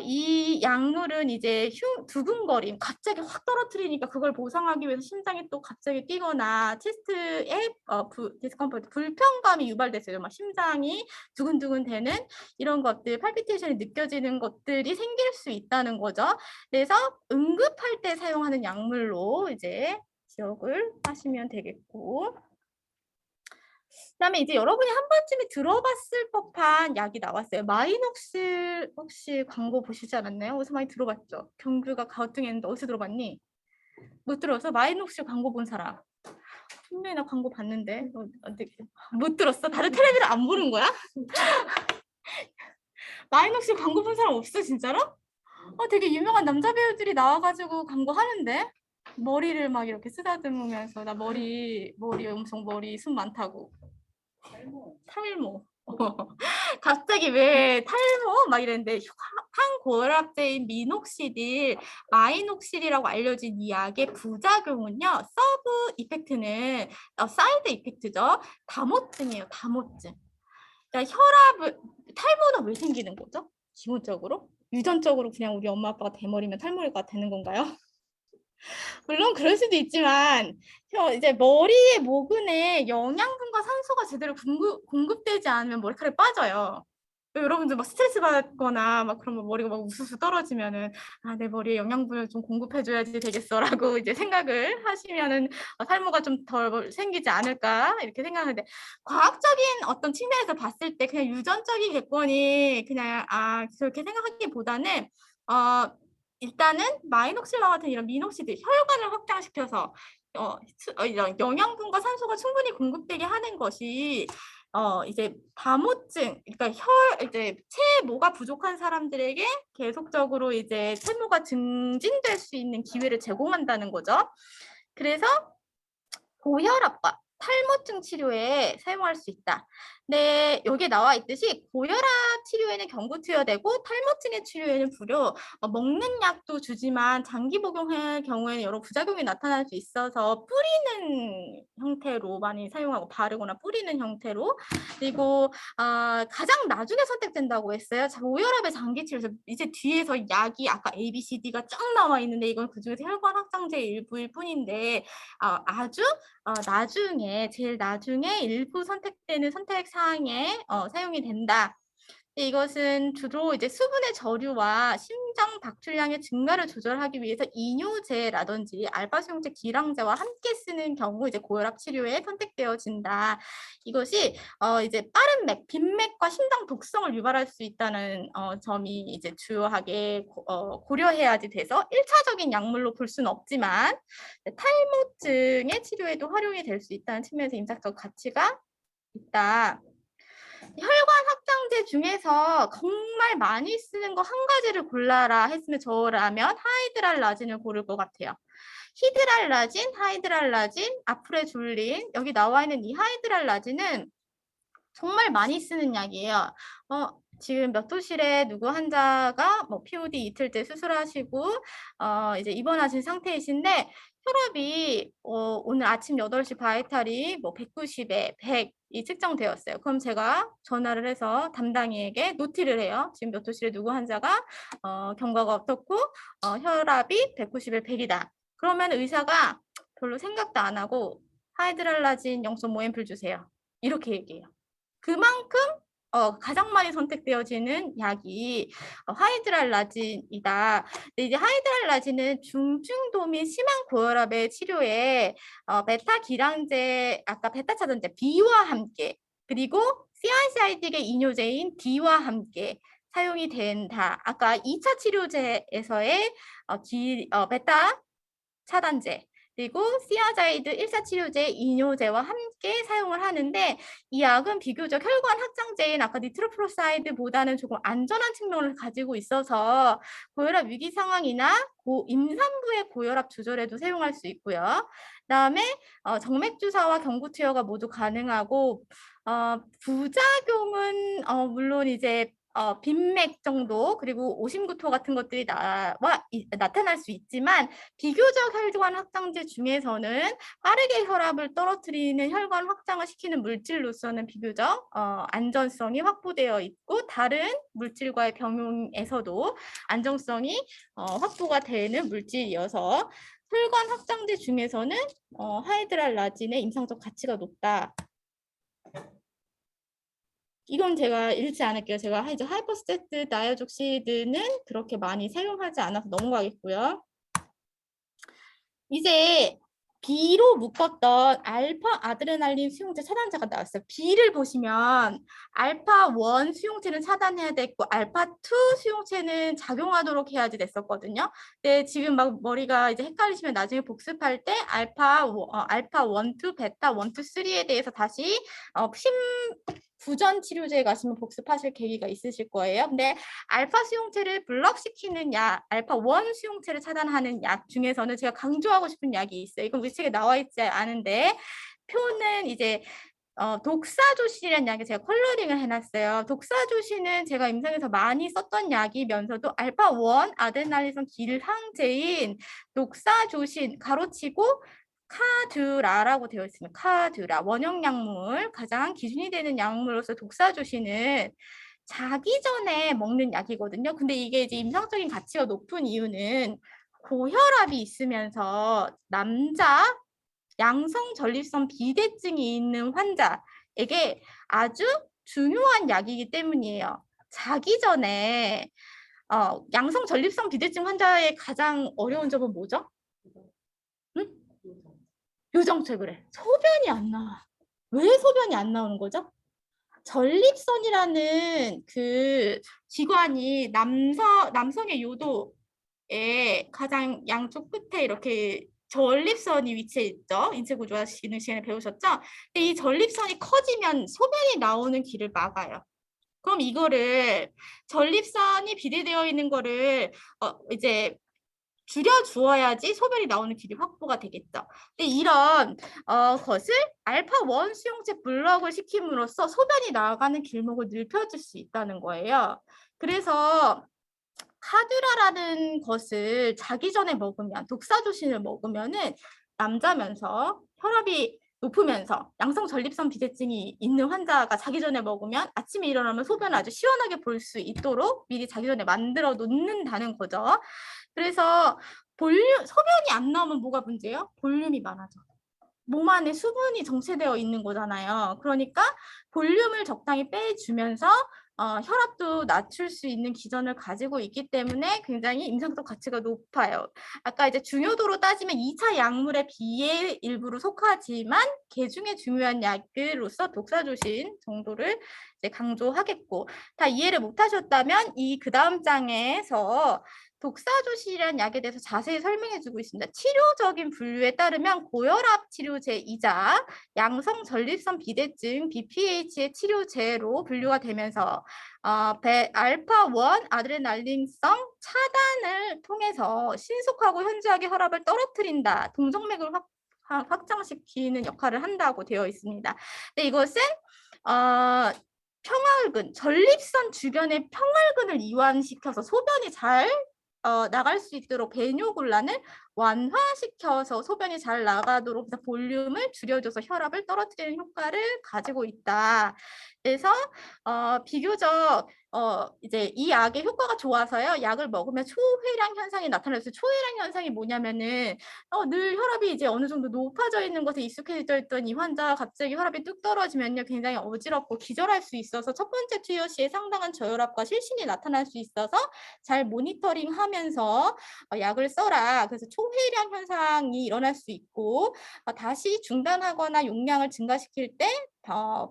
이 약물은 이제 두근거림, 갑자기 확 떨어뜨리니까 그걸 보상하기 위해서 심장이 또 갑자기 뛰거나 체스트에 디스컴포트, 불편감이 유발됐어요. 막 심장이 두근두근 되는 이런 것들, 팔피테이션이 느껴지는 것들이 생길 수 있다는 거죠. 그래서 응급할 때 사용하는 약물로 이제 기억을 하시면 되겠고. 그다음에 이제 여러분이 한 번쯤에 들어봤을 법한 약이 나왔어요. 마이녹실 혹시 광고 보시지 않았나요? 어디서 많이 들어봤죠? 경규가 가등했는데 어디서 들어봤니? 못 들어서 마이녹실 광고 본 사람. 분명히 나 광고 봤는데 못 들었어? 다들 텔레비를 안 보는 거야? 마이녹실 광고 본 사람 없어 진짜로? 되게 유명한 남자 배우들이 나와가지고 광고 하는데 머리를 막 이렇게 쓰다듬으면서 나 머리 엄청 머리 숱 많다고. 탈모. 갑자기 왜 탈모 막 이랬는데 항고혈압제인 미녹시딜, 마이녹실이라고 알려진 이 약의 부작용은요. 서브 이펙트는 사이드 이펙트죠. 담호증이에요. 담호증. 그러니까 탈모는 왜 생기는 거죠? 기본적으로? 유전적으로 그냥 우리 엄마 아빠가 대머리면 탈모가 되는 건가요? 물론 그럴 수도 있지만 이제 머리의 모근에 영양분과 산소가 제대로 공급되지 않으면 머리카락이 빠져요. 여러분들 막 스트레스 받거나 막 그러면 머리가 막 우수수 떨어지면은 내 머리에 영양분을 좀 공급해줘야지 되겠어라고 이제 생각을 하시면은 탈모가 좀 덜 생기지 않을까 이렇게 생각하는데 과학적인 어떤 측면에서 봤을 때 그냥 유전적이겠거니 그냥 그렇게 생각하기보다는 일단은 마이녹실과 같은 이런 미녹시딜 혈관을 확장시켜서 이런 영양분과 산소가 충분히 공급되게 하는 것이 이제 담호증, 그러니까 이제 체모가 부족한 사람들에게 계속적으로 이제 체모가 증진될 수 있는 기회를 제공한다는 거죠. 그래서 고혈압과 탈모증 치료에 사용할 수 있다. 네, 여기에 나와 있듯이 고혈압 치료에는 경구 투여되고 탈모증의 치료에는 불효. 먹는 약도 주지만 장기 복용할 경우에는 여러 부작용이 나타날 수 있어서 뿌리는 형태로 많이 사용하고 바르거나 뿌리는 형태로. 그리고 가장 나중에 선택된다고 했어요. 고혈압의 장기 치료에서 이제 뒤에서 약이 아까 A, B, C, D가 쫙 나와 있는데 이건 그중에서 혈관 확장제 일부일 뿐인데 아주 나중에 제일 나중에 일부 선택되는 선택 사항에 사용이 된다. 이것은 주로 이제 수분의 저류와 심장 박출량의 증가를 조절하기 위해서 이뇨제라든지 알파 수용제 기량제와 함께 쓰는 경우 이제 고혈압 치료에 선택되어진다. 이것이 이제 빠른 맥, 빈맥과 심장 독성을 유발할 수 있다는 점이 이제 주요하게 고려해야지 돼서 1차적인 약물로 볼 수는 없지만 탈모증의 치료에도 활용이 될 수 있다는 측면에서 임상적 가치가 있다. 혈관 확장제 중에서 정말 많이 쓰는 거 한 가지를 골라라 했으면 저라면 하이드랄라진을 고를 것 같아요. 히드랄라진, 하이드랄라진, 아프레졸린 여기 나와 있는 이 하이드랄라진은 정말 많이 쓰는 약이에요. 지금 몇 호실에 누구 환자가 뭐 POD 이틀째 수술하시고 이제 입원하신 상태이신데 혈압이 오늘 아침 8시 바이탈이 뭐 190에 100이 측정되었어요. 그럼 제가 전화를 해서 담당이에게 노티를 해요. 지금 몇 호실에 누구 환자가 경과가 어떻고 혈압이 190에 100이다. 그러면 의사가 별로 생각도 안 하고 하이드랄라진 0.5앰플 주세요. 이렇게 얘기해요. 그만큼 가장 많이 선택되어지는 약이 하이드랄라진이다. 근데 이제 하이드랄라진은 중증도 및 심한 고혈압의 치료에 베타 기량제, 아까 베타 차단제 B와 함께 그리고 CRCID계 이뇨제인 D와 함께 사용이 된다. 아까 2차 치료제에서의 베타 차단제 그리고 시아자이드 1차 치료제 이뇨제와 함께 사용을 하는데 이 약은 비교적 혈관 확장제인 아까 니트로프로사이드보다는 조금 안전한 측면을 가지고 있어서 고혈압 위기 상황이나 임산부의 고혈압 조절에도 사용할 수 있고요. 그다음에 정맥주사와 경구투여가 모두 가능하고 부작용은 물론 이제 빈맥 정도 그리고 오심구토 같은 것들이 나타날 수 있지만 비교적 혈관 확장제 중에서는 빠르게 혈압을 떨어뜨리는 혈관 확장을 시키는 물질로서는 비교적 안전성이 확보되어 있고 다른 물질과의 병용에서도 안정성이 확보가 되는 물질이어서 혈관 확장제 중에서는 하이드랄라진의 임상적 가치가 높다. 이건 제가 읽지 않을게요. 제가 하이퍼스테트 다이어족시드는 그렇게 많이 사용하지 않아서 넘어가겠고요. 이제 B로 묶었던 알파 아드레날린 수용체 차단제가 나왔어요. B를 보시면 알파 1 수용체는 차단해야 됐고 알파 2 수용체는 작용하도록 해야지 됐었거든요. 근데 지금 막 머리가 이제 헷갈리시면 나중에 복습할 때 알파 1, 2, 베타 1, 2, 3에 대해서 다시 부전 치료제에 가시면 복습하실 계기가 있으실 거예요. 근데 알파 수용체를 블럭시키는 약, 알파 1 수용체를 차단하는 약 중에서는 제가 강조하고 싶은 약이 있어요. 이건 우리 책에 나와 있지 않은데 표는 이제 독사조신이라는 약에 제가 컬러링을 해놨어요. 독사조신은 제가 임상에서 많이 썼던 약이면서도 알파 1 아데날리산 길항제인 독사조신 가로치고 카드라라고 되어 있습니다. 카드라 원형 약물 가장 기준이 되는 약물로서 독사조신은 자기 전에 먹는 약이거든요. 근데 이게 이제 임상적인 가치가 높은 이유는 고혈압이 있으면서 남자 양성 전립선 비대증이 있는 환자에게 아주 중요한 약이기 때문이에요. 자기 전에 양성 전립선 비대증 환자의 가장 어려운 점은 뭐죠? 응? 요정체 그래. 소변이 안 나와. 왜 소변이 안 나오는 거죠? 전립선이라는 그 기관이 남성의 요도의 가장 양쪽 끝에 이렇게 전립선이 위치해 있죠. 인체 구조화 기능 시간에 배우셨죠? 근데 이 전립선이 커지면 소변이 나오는 길을 막아요. 그럼 이거를 전립선이 비대되어 있는 거를 이제 줄여주어야지 소변이 나오는 길이 확보가 되겠죠. 근데 이런 것을 알파-1 수용체 블록을 시킴으로써 소변이 나가는 길목을 넓혀줄 수 있다는 거예요. 그래서 카듀라라는 것을 자기 전에 먹으면, 독사조신을 먹으면은 남자면서 혈압이 높으면서 양성 전립선 비대증이 있는 환자가 자기 전에 먹으면 아침에 일어나면 소변을 아주 시원하게 볼 수 있도록 미리 자기 전에 만들어 놓는다는 거죠. 그래서 소변이 안 나오면 뭐가 문제예요? 볼륨이 많아져. 몸 안에 수분이 정체되어 있는 거잖아요. 그러니까 볼륨을 적당히 빼주면서 혈압도 낮출 수 있는 기전을 가지고 있기 때문에 굉장히 임상적 가치가 높아요. 아까 이제 중요도로 따지면 2차 약물의 비의 일부로 속하지만 개중에 중요한 약으로서 독사조신 정도를 이제 강조하겠고, 다 이해를 못하셨다면 이 그 다음 장에서 독사조실이라는 약에 대해서 자세히 설명해주고 있습니다. 치료적인 분류에 따르면 고혈압 치료제이자 양성 전립선 비대증 BPH의 치료제로 분류가 되면서 알파-1 아드레날린성 차단을 통해서 신속하고 현저하게 혈압을 떨어뜨린다. 동정맥을 확장시키는 역할을 한다고 되어 있습니다. 근데 이것은 평활근, 전립선 주변의 평활근을 이완시켜서 소변이 잘 나갈 수 있도록 베뇨곤란을 완화시켜서 소변이 잘 나가도록 해서 볼륨을 줄여줘서 혈압을 떨어뜨리는 효과를 가지고 있다. 그래서 비교적 이제 이 약의 효과가 좋아서요. 약을 먹으면 초회량 현상이 나타났어요. 초회량 현상이 뭐냐면은 늘 혈압이 이제 어느 정도 높아져 있는 것에 익숙해져 있던 이 환자가 갑자기 혈압이 뚝 떨어지면요. 굉장히 어지럽고 기절할 수 있어서 첫 번째 투여 시에 상당한 저혈압과 실신이 나타날 수 있어서 잘 모니터링하면서 약을 써라. 그래서 초회량 현상이 일어날 수 있고 다시 중단하거나 용량을 증가시킬 때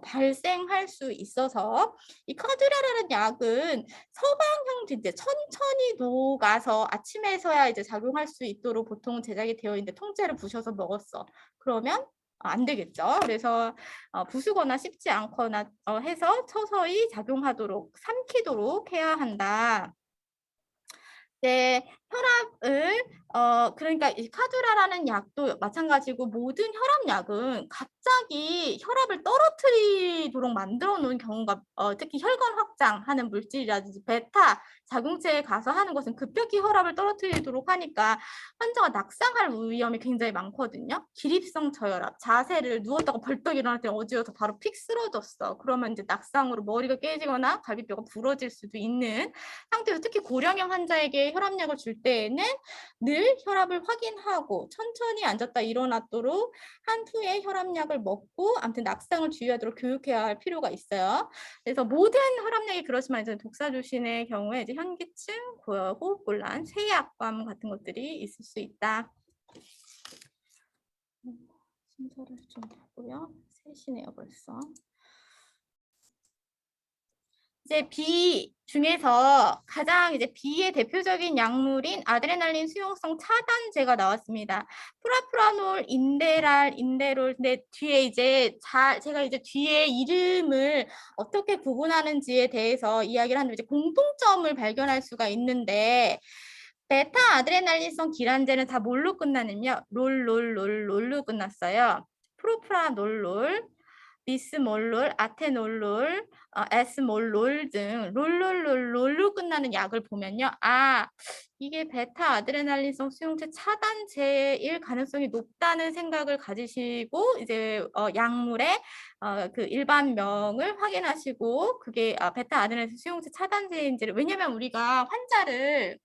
발생할 수 있어서 이 카드라라는 약은 서방형 이제 천천히 녹아서 아침에서야 이제 작용할 수 있도록 보통 제작이 되어 있는데 통째로 부셔서 먹었어. 그러면 안 되겠죠. 그래서 부수거나 씹지 않거나 해서 서서히 작용하도록 삼키도록 해야 한다. 네, 혈압을 그러니까 이 카두라라는 약도 마찬가지고 모든 혈압약은 갑자기 혈압을 떨어뜨리도록 만들어 놓은 경우가 특히 혈관 확장하는 물질이라든지 베타 작용체에 가서 하는 것은 급격히 혈압을 떨어뜨리도록 하니까 환자가 낙상할 위험이 굉장히 많거든요. 기립성 저혈압, 자세를 누웠다가 벌떡 일어날 때 어지러워서 바로 픽 쓰러졌어. 그러면 이제 낙상으로 머리가 깨지거나 갈비뼈가 부러질 수도 있는 상태에서 특히 고령형 환자에게 혈압약을 줄 때에는 늘 혈압을 확인하고 천천히 앉았다 일어났도록 한 후에 혈압약을 먹고 아무튼 낙상을 주의하도록 교육해야 할 필요가 있어요. 그래서 모든 혈압약이 그렇지만 이제 독사조신의 경우에 이제 현기증, 호흡곤란, 쇠약감 같은 것들이 있을 수 있다. 순서를 좀 보고요. 3시네요 벌써. 이제 B 중에서 가장 이제 B의 대표적인 약물인 아드레날린 수용성 차단제가 나왔습니다. 프라프라놀, 인데롤. 근데 뒤에 이제 제가 이제 뒤에 이름을 어떻게 구분하는지에 대해서 이야기를 하는데 이제 공통점을 발견할 수가 있는데 베타 아드레날린성 기란제는 다 뭘로 끝나냐면요. 롤로 끝났어요. 프로프라놀, 비스몰롤, 아테놀롤, 에스몰롤 등 롤로 끝나는 약을 보면요. 이게 베타 아드레날린성 수용체 차단제일 가능성이 높다는 생각을 가지시고 이제 약물의 그 일반명을 확인하시고 그게 베타 아드레날린 수용체 차단제인지를 왜냐면 우리가 환자를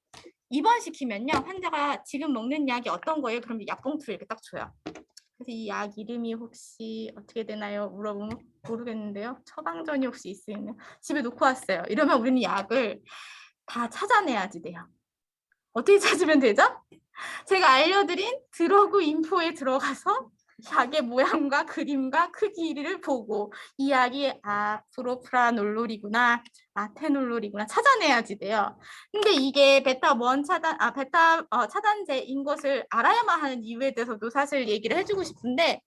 입원시키면요. 환자가 지금 먹는 약이 어떤 거예요? 그럼 약봉투를 이렇게 딱 줘요. 그래서 이 약 이름이 혹시 어떻게 되나요? 물어보면 모르겠는데요. 처방전이 혹시 있으면 집에 놓고 왔어요. 이러면 우리는 약을 다 찾아내야지 돼요. 어떻게 찾으면 되죠? 제가 알려드린 드러그 인포에 들어가서 약의 모양과 그림과 크기를 보고 이 약이 프로프라놀롤이구나, 아테놀롤이구나 찾아내야지 돼요. 근데 이게 베타-1 차단, 베타 차단제인 것을 알아야만 하는 이유에 대해서도 사실 얘기를 해주고 싶은데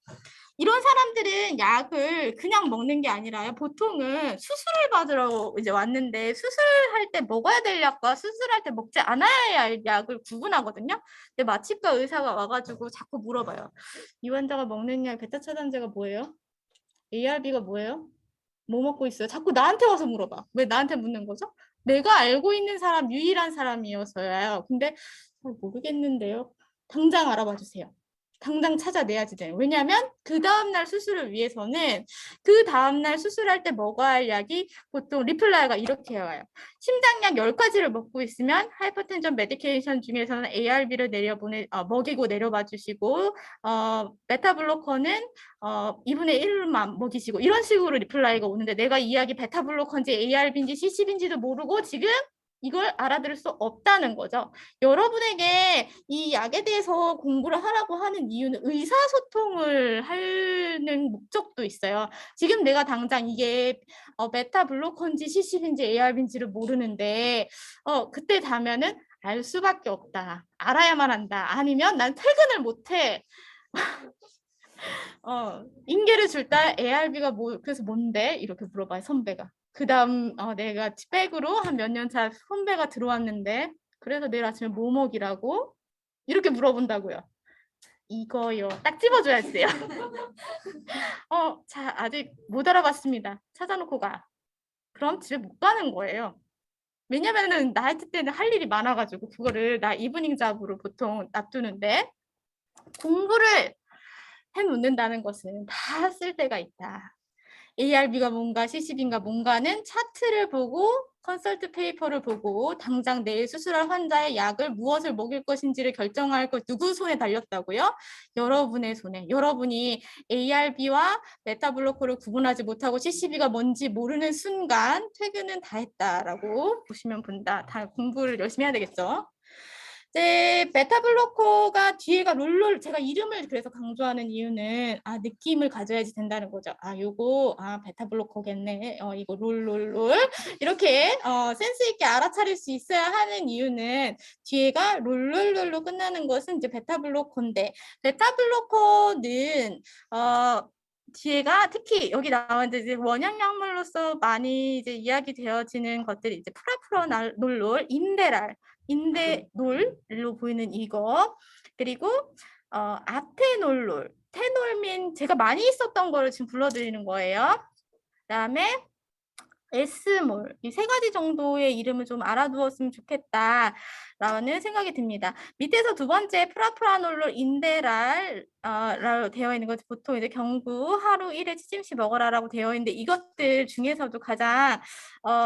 이런 사람들은 약을 그냥 먹는 게 아니라 보통은 수술을 받으러 이제 왔는데 수술할 때 먹어야 될 약과 수술할 때 먹지 않아야 할 약을 구분하거든요. 근데 마취과 의사가 와가지고 자꾸 물어봐요. 이 환자가 먹는 약 베타 차단제가 뭐예요? ARB가 뭐예요? 뭐 먹고 있어요? 자꾸 나한테 와서 물어봐. 왜 나한테 묻는 거죠? 내가 알고 있는 사람 유일한 사람이어서요. 근데 잘 모르겠는데요. 당장 알아봐 주세요. 당장 찾아내야지 돼요. 왜냐하면 그 다음날 수술을 위해서는 그 다음날 수술할 때 먹어야 할 약이 보통 리플라이가 이렇게 와요. 심장약 10가지를 먹고 있으면 하이퍼텐션 메디케이션 중에서는 ARB를 먹이고 내려봐 주시고 베타블로커는 2분의 1만 먹이시고 이런 식으로 리플라이가 오는데 내가 이 약이 베타블로커인지 ARB인지 CCB인지도 모르고 지금 이걸 알아들을 수 없다는 거죠. 여러분에게 이 약에 대해서 공부를 하라고 하는 이유는 의사소통을 하는 목적도 있어요. 지금 내가 당장 이게 베타블로커인지 CCB인지 ARB인지를 모르는데 그때 가면은 알 수밖에 없다. 알아야만 한다. 아니면 난 퇴근을 못해. 인계를 줄 때 ARB가 그래서 뭔데? 이렇게 물어봐요, 선배가. 그 다음 내가 백으로 한 몇 년 차 선배가 들어왔는데 그래서 내일 아침에 뭐 먹이라고? 이렇게 물어본다고요. 이거요. 딱 집어줘야지 돼요. 자, 아직 못 알아봤습니다. 찾아놓고 가. 그럼 집에 못 가는 거예요. 왜냐면은 나이트 때는 할 일이 많아가지고 그거를 나 이브닝 잡으로 보통 놔두는데 공부를 해놓는다는 것은 다 쓸 데가 있다. ARB가 뭔가 CCB인가 뭔가는 차트를 보고 컨설트 페이퍼를 보고 당장 내일 수술할 환자의 약을 무엇을 먹일 것인지를 결정할 것 누구 손에 달렸다고요? 여러분의 손에. 여러분이 ARB와 메타블로커를 구분하지 못하고 CCB가 뭔지 모르는 순간 퇴근은 다 했다라고 보시면 본다. 다 공부를 열심히 해야 되겠죠. 이제 베타블로커가 뒤에가 롤롤 제가 이름을 그래서 강조하는 이유는 느낌을 가져야지 된다는 거죠. 요거 베타블로커겠네. 이거 롤롤롤 이렇게 센스 있게 알아차릴 수 있어야 하는 이유는 뒤에가 롤롤롤로 끝나는 것은 이제 베타블로커인데 베타블로커는 뒤에가 특히 여기 나온 이제 원형 약물로서 많이 이제 이야기되어지는 것들이 이제 프라프로놀롤, 인데놀로 보이는 이거 그리고 아테놀롤, 테놀민 제가 많이 있었던 거를 지금 불러드리는 거예요. 그다음에 S몰 이 3가지 정도의 이름을 좀 알아두었으면 좋겠다라는 생각이 듭니다. 밑에서 두 번째 프라프라놀롤 인데랄 라고 되어 있는 것 보통 이제 경구 하루 1회 치짐씩 먹어라라고 되어 있는데 이것들 중에서도 가장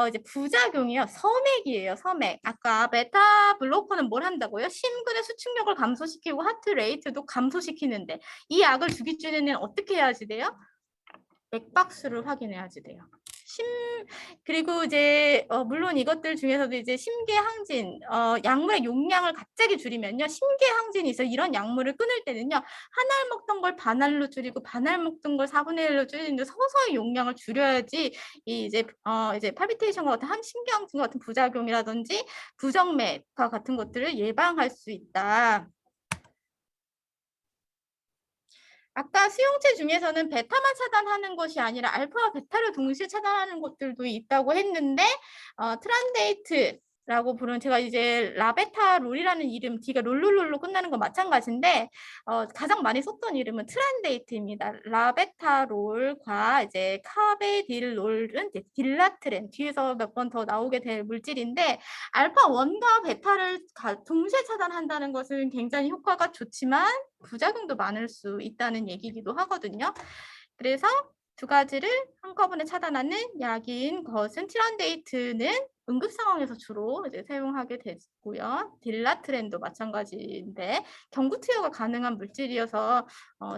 이제 부작용이요 섬액이에요. 섬액. 아까 베타 블로커는 뭘 한다고요? 심근의 수축력을 감소시키고 하트 레이트도 감소시키는데 이 약을 주기 전에는 어떻게 해야지 돼요? 맥박수를 확인해야지 돼요. 그리고 이제 물론 이것들 중에서도 이제 심계항진 약물의 용량을 갑자기 줄이면요 심계항진이 있어 이런 약물을 끊을 때는요 한 알 먹던 걸 반알로 줄이고 반알 먹던 걸 4분의 1로 줄이는데 서서히 용량을 줄여야지 이제 팔피테이션과 같은 심계항진과 같은 부작용이라든지 부정맥과 같은 것들을 예방할 수 있다. 아까 수용체 중에서는 베타만 차단하는 것이 아니라 알파와 베타를 동시에 차단하는 것들도 있다고 했는데 트란데이트라고 부르는 제가 이제 라베타롤이라는 이름 뒤가 롤롤롤로 끝나는 건 마찬가지인데 가장 많이 썼던 이름은 트란데이트입니다. 라베타롤과 이제 카베딜롤은 이제 딜라트렌 뒤에서 몇 번 더 나오게 될 물질인데 알파 1과 베타를 동시에 차단한다는 것은 굉장히 효과가 좋지만 부작용도 많을 수 있다는 얘기기도 하거든요. 그래서 두 가지를 한꺼번에 차단하는 약인 것은 트란데이트는 응급 상황에서 주로 이제 사용하게 되고요. 딜라트렌도 마찬가지인데 경구 투여가 가능한 물질이어서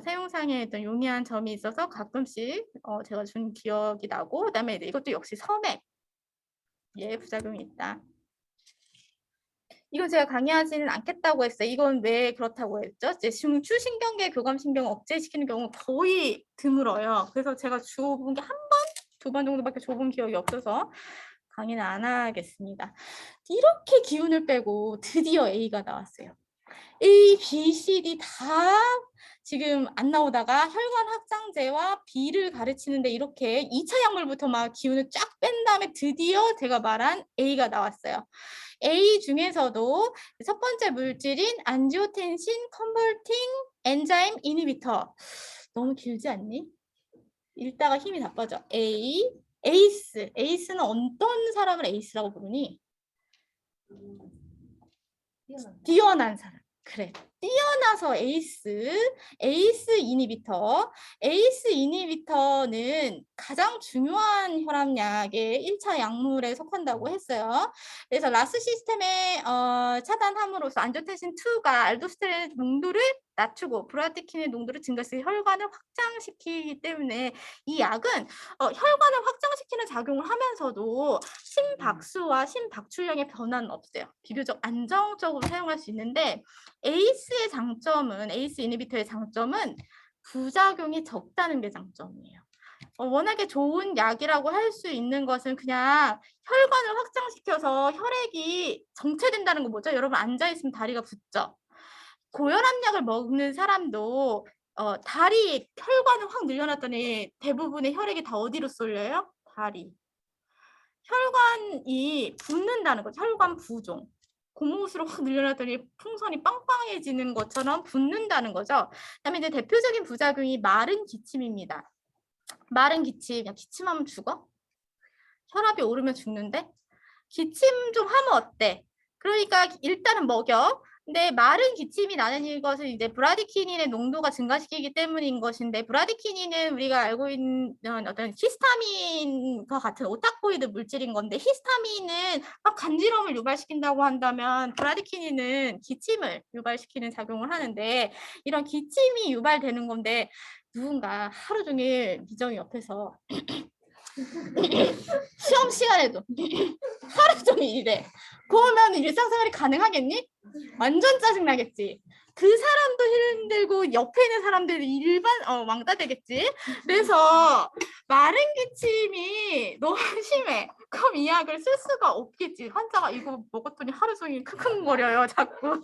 사용상에 어떤 용이한 점이 있어서 가끔씩 제가 준 기억이 나고 그다음에 이것도 역시 섬액에 부작용이 있다. 이건 제가 강의하지는 않겠다고 했어요. 이건 왜 그렇다고 했죠? 이제 중추신경계 교감신경 억제시키는 경우 거의 드물어요. 그래서 제가 줘본 게 한 번, 2번 정도밖에 줘본 기억이 없어서 강의는 안 하겠습니다. 이렇게 기운을 빼고 드디어 A가 나왔어요. A, B, C, D 다 지금 안 나오다가 혈관 확장제와 B를 가르치는데 이렇게 2차 약물부터 막 기운을 쫙 뺀 다음에 드디어 제가 말한 A가 나왔어요. A 중에서도 첫 번째 물질인 안지오텐신 컨버팅 엔자임 이니비터. 너무 길지 않니? 읽다가 힘이 다 빠져. 에이스. 에이스는 어떤 사람을 에이스라고 부르니? 뛰어난 사람. 그래. 뛰어나서 에이스 이니비터는 가장 중요한 혈압약의 1차 약물에 속한다고 했어요. 그래서 라스 시스템에 차단함으로써 안지오텐신2가 알도스테론 농도를 낮추고 브라디킨의 농도를 증가시켜 혈관을 확장시키기 때문에 이 약은 혈관을 확장시키는 작용을 하면서도 심박수와 심박출량의 변화는 없어요. 비교적 안정적으로 사용할 수 있는데 에이스 이니비터의 장점은 부작용이 적다는 게 장점이에요. 워낙에 좋은 약이라고 할 수 있는 것은 그냥 혈관을 확장시켜서 혈액이 정체된다는 거 뭐죠? 여러분 앉아있으면 다리가 붓죠? 고혈압약을 먹는 사람도 다리 혈관을 확 늘려놨더니 대부분의 혈액이 다 어디로 쏠려요? 다리. 혈관이 붓는다는 거죠. 혈관 부종. 고무수로 확 늘려놨더니 풍선이 빵빵해지는 것처럼 붓는다는 거죠. 그다음에 이제 대표적인 부작용이 마른 기침입니다. 마른 기침, 야, 기침하면 죽어? 혈압이 오르면 죽는데? 기침 좀 하면 어때? 그러니까 일단은 먹여. 근데 마른 기침이 나는 이것은 이제 브라디키닌의 농도가 증가시키기 때문인 것인데 브라디키닌은 우리가 알고 있는 어떤 히스타민과 같은 오타코이드 물질인 건데 히스타민은 막 간지럼을 유발시킨다고 한다면 브라디키닌은 기침을 유발시키는 작용을 하는데 이런 기침이 유발되는 건데 누군가 하루 종일 미정이 옆에서 시험 시간에도 하루 종일 이래. 그러면 일상생활이 가능하겠니? 완전 짜증나겠지. 그 사람도 힘들고 옆에 있는 사람들이 왕따 되겠지. 그래서 마른 기침이 너무 심해. 그럼 이 약을 쓸 수가 없겠지. 환자가 이거 먹었더니 하루 종일 킁킁거려요. 자꾸.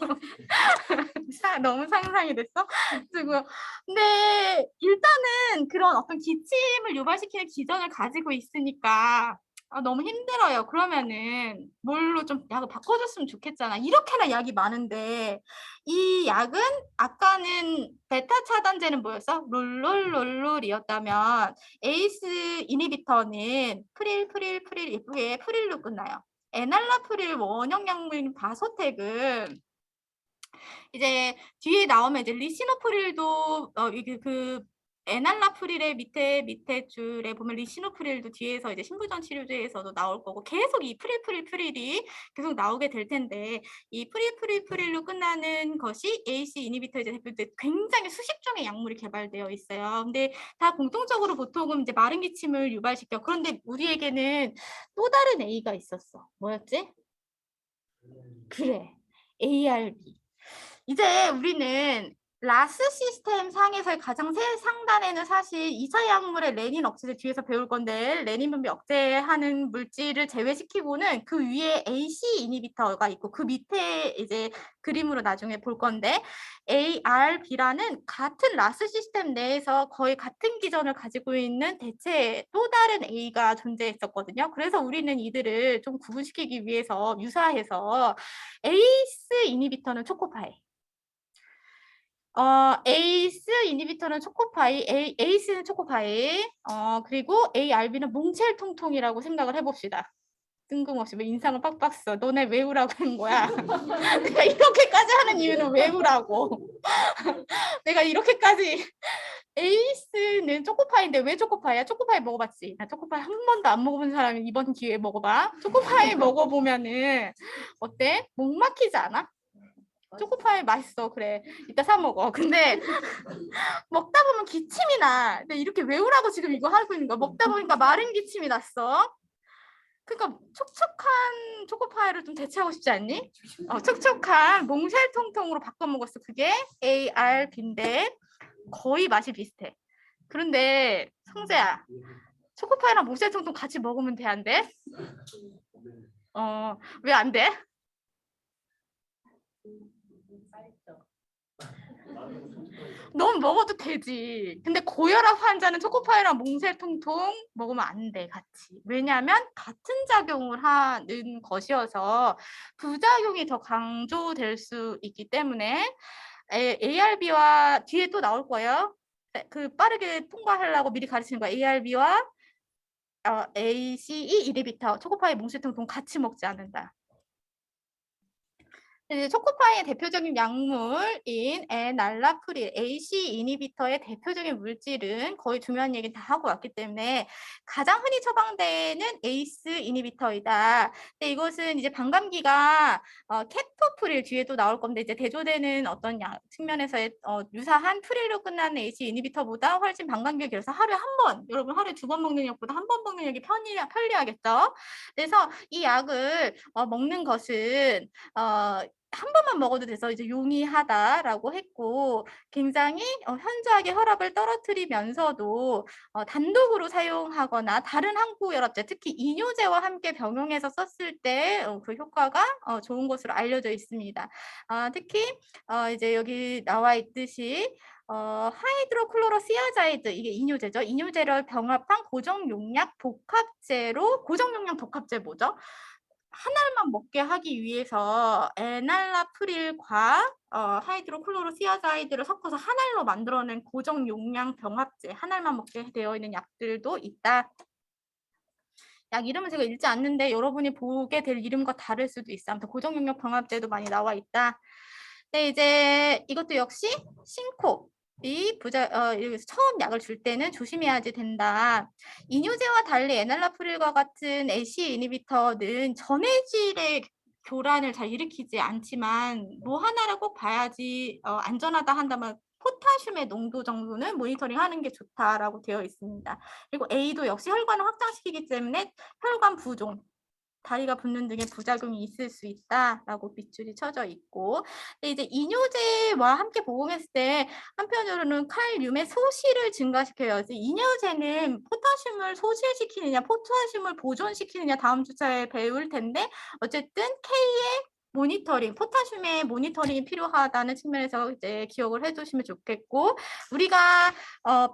너무 상상이 됐어? 그리고 근데 일단은 그런 어떤 기침을 유발시키는 기전을 가지고 있으니까 너무 힘들어요. 그러면은 뭘로 좀 약을 바꿔줬으면 좋겠잖아. 이렇게나 약이 많은데 이 약은 아까는 베타 차단제는 뭐였어? 롤롤롤롤이었다면 에이스 이니비터는 프릴 예쁘게 프릴로 끝나요. 에날라프릴 원형 약물인 바소텍은 이제 뒤에 나오면 이제 리시노프릴도 이게 그 에날라프릴의 밑에 줄에 보면 리시노프릴도 뒤에서 이제 신부전 치료제에서도 나올 거고 계속 이 프릴이 계속 나오게 될 텐데 이 프릴로 끝나는 것이 AC 이니비터 이제 대표돼 굉장히 수십 종의 약물이 개발되어 있어요. 근데 다 공통적으로 보통은 이제 마른 기침을 유발시켜. 그런데 우리에게는 또 다른 A가 있었어. 뭐였지? 그래. ARB. 이제 우리는 라스 시스템 상에서의 가장 상단에는 사실 2차 약물의 레닌 억제제 뒤에서 배울 건데 레닌 분비 억제하는 물질을 제외시키고는 그 위에 AC 이니비터가 있고 그 밑에 이제 그림으로 나중에 볼 건데 ARB라는 같은 라스 시스템 내에서 거의 같은 기전을 가지고 있는 대체 또 다른 A가 존재했었거든요. 그래서 우리는 이들을 좀 구분시키기 위해서 유사해서 에이스 이니비터는 초코파이 에이스 이니비터는 초코파이, 에이스는 초코파이, 그리고 ARB는 몽첼통통이라고 생각을 해봅시다. 뜬금없이 왜 인상을 빡빡 써. 너네 외우라고 하는 거야. 내가 이렇게까지 하는 이유는 외우라고. 내가 이렇게까지 에이스는 초코파이인데 왜 초코파이야? 초코파이 먹어봤지? 나 초코파이 한 번도 안 먹어본 사람이 이번 기회에 먹어봐. 초코파이 먹어보면은 어때? 목 막히지 않아? 초코파이 맛있어. 그래. 이따 사 먹어. 근데 먹다 보면 기침이 나. 근데 이렇게 외우라고 지금 이거 하고 있는 거야. 먹다 보니까 마른 기침이 났어. 그러니까 촉촉한 초코파이를 좀 대체하고 싶지 않니? 촉촉한 몽쉘통통으로 바꿔 먹었어. 그게 ARB인데 거의 맛이 비슷해. 그런데 성재야, 초코파이랑 몽쉘통통 같이 먹으면 돼, 안 돼? 왜 안 돼? 넌 먹어도 되지. 근데 고혈압 환자는 초코파이랑 몽쉘통통 먹으면 안 돼, 같이. 왜냐하면 같은 작용을 하는 것이어서 부작용이 더 강조될 수 있기 때문에 ARB와 뒤에 또 나올 거예요. 그 빠르게 통과하려고 미리 가르치는 거야. ARB와 ACE 이리비터 초코파이 몽쉘통통 같이 먹지 않는다. 초코파이의 대표적인 약물인 에날라프릴, AC 이니비터의 대표적인 물질은 거의 중요한 얘기 다 하고 왔기 때문에 가장 흔히 처방되는 에이스 이니비터이다. 근데 이것은 이제 반감기가 케토프릴 뒤에도 나올 건데 이제 대조되는 어떤 측면에서의 유사한 프릴로 끝나는 AC 이니비터보다 훨씬 반감기가 길어서 하루에 한 번, 여러분 하루에 2번 먹는 약보다 한 번 먹는 약이 편리하겠죠. 그래서 이 약을 먹는 것은 한 번만 먹어도 돼서 이제 용이하다라고 했고 굉장히 현저하게 혈압을 떨어뜨리면서도 단독으로 사용하거나 다른 항구혈압제 특히 이뇨제와 함께 병용해서 썼을 때 그 효과가 좋은 것으로 알려져 있습니다. 특히 이제 여기 나와 있듯이 하이드로클로로시아자이드 이게 이뇨제죠. 이뇨제를 병합한 고정용량 복합제로 고정용량 복합제 뭐죠? 한 알만 먹게 하기 위해서 에날라프릴과 하이드로클로로시아자이드를 섞어서 한 알로 만들어낸 고정 용량 병합제 한 알만 먹게 되어 있는 약들도 있다. 약 이름은 제가 읽지 않는데 여러분이 보게 될 이름과 다를 수도 있어. 아무튼 고정 용량 병합제도 많이 나와 있다. 네, 이제 이것도 역시 신코. 여기서 처음 약을 줄 때는 조심해야지 된다. 이뇨제와 달리 에날라프릴과 같은 AC 이니비터는 전해질의 교란을 잘 일으키지 않지만 뭐 하나를 꼭 봐야지 안전하다 한다면 포타슘의 농도 정도는 모니터링하는 게 좋다라고 되어 있습니다. 그리고 A도 역시 혈관을 확장시키기 때문에 혈관 부종, 다리가 붓는 등의 부작용이 있을 수 있다라고 밑줄이 쳐져 있고 근데 이제 이뇨제와 함께 복용했을 때 한편으로는 칼륨의 소실을 증가시켜요. 이뇨제는 포타슘을 소실시키느냐 포타슘을 보존시키느냐 다음 주차에 배울 텐데 어쨌든 K의 모니터링, 포타슘의 모니터링이 필요하다는 측면에서 이제 기억을 해두시면 좋겠고 우리가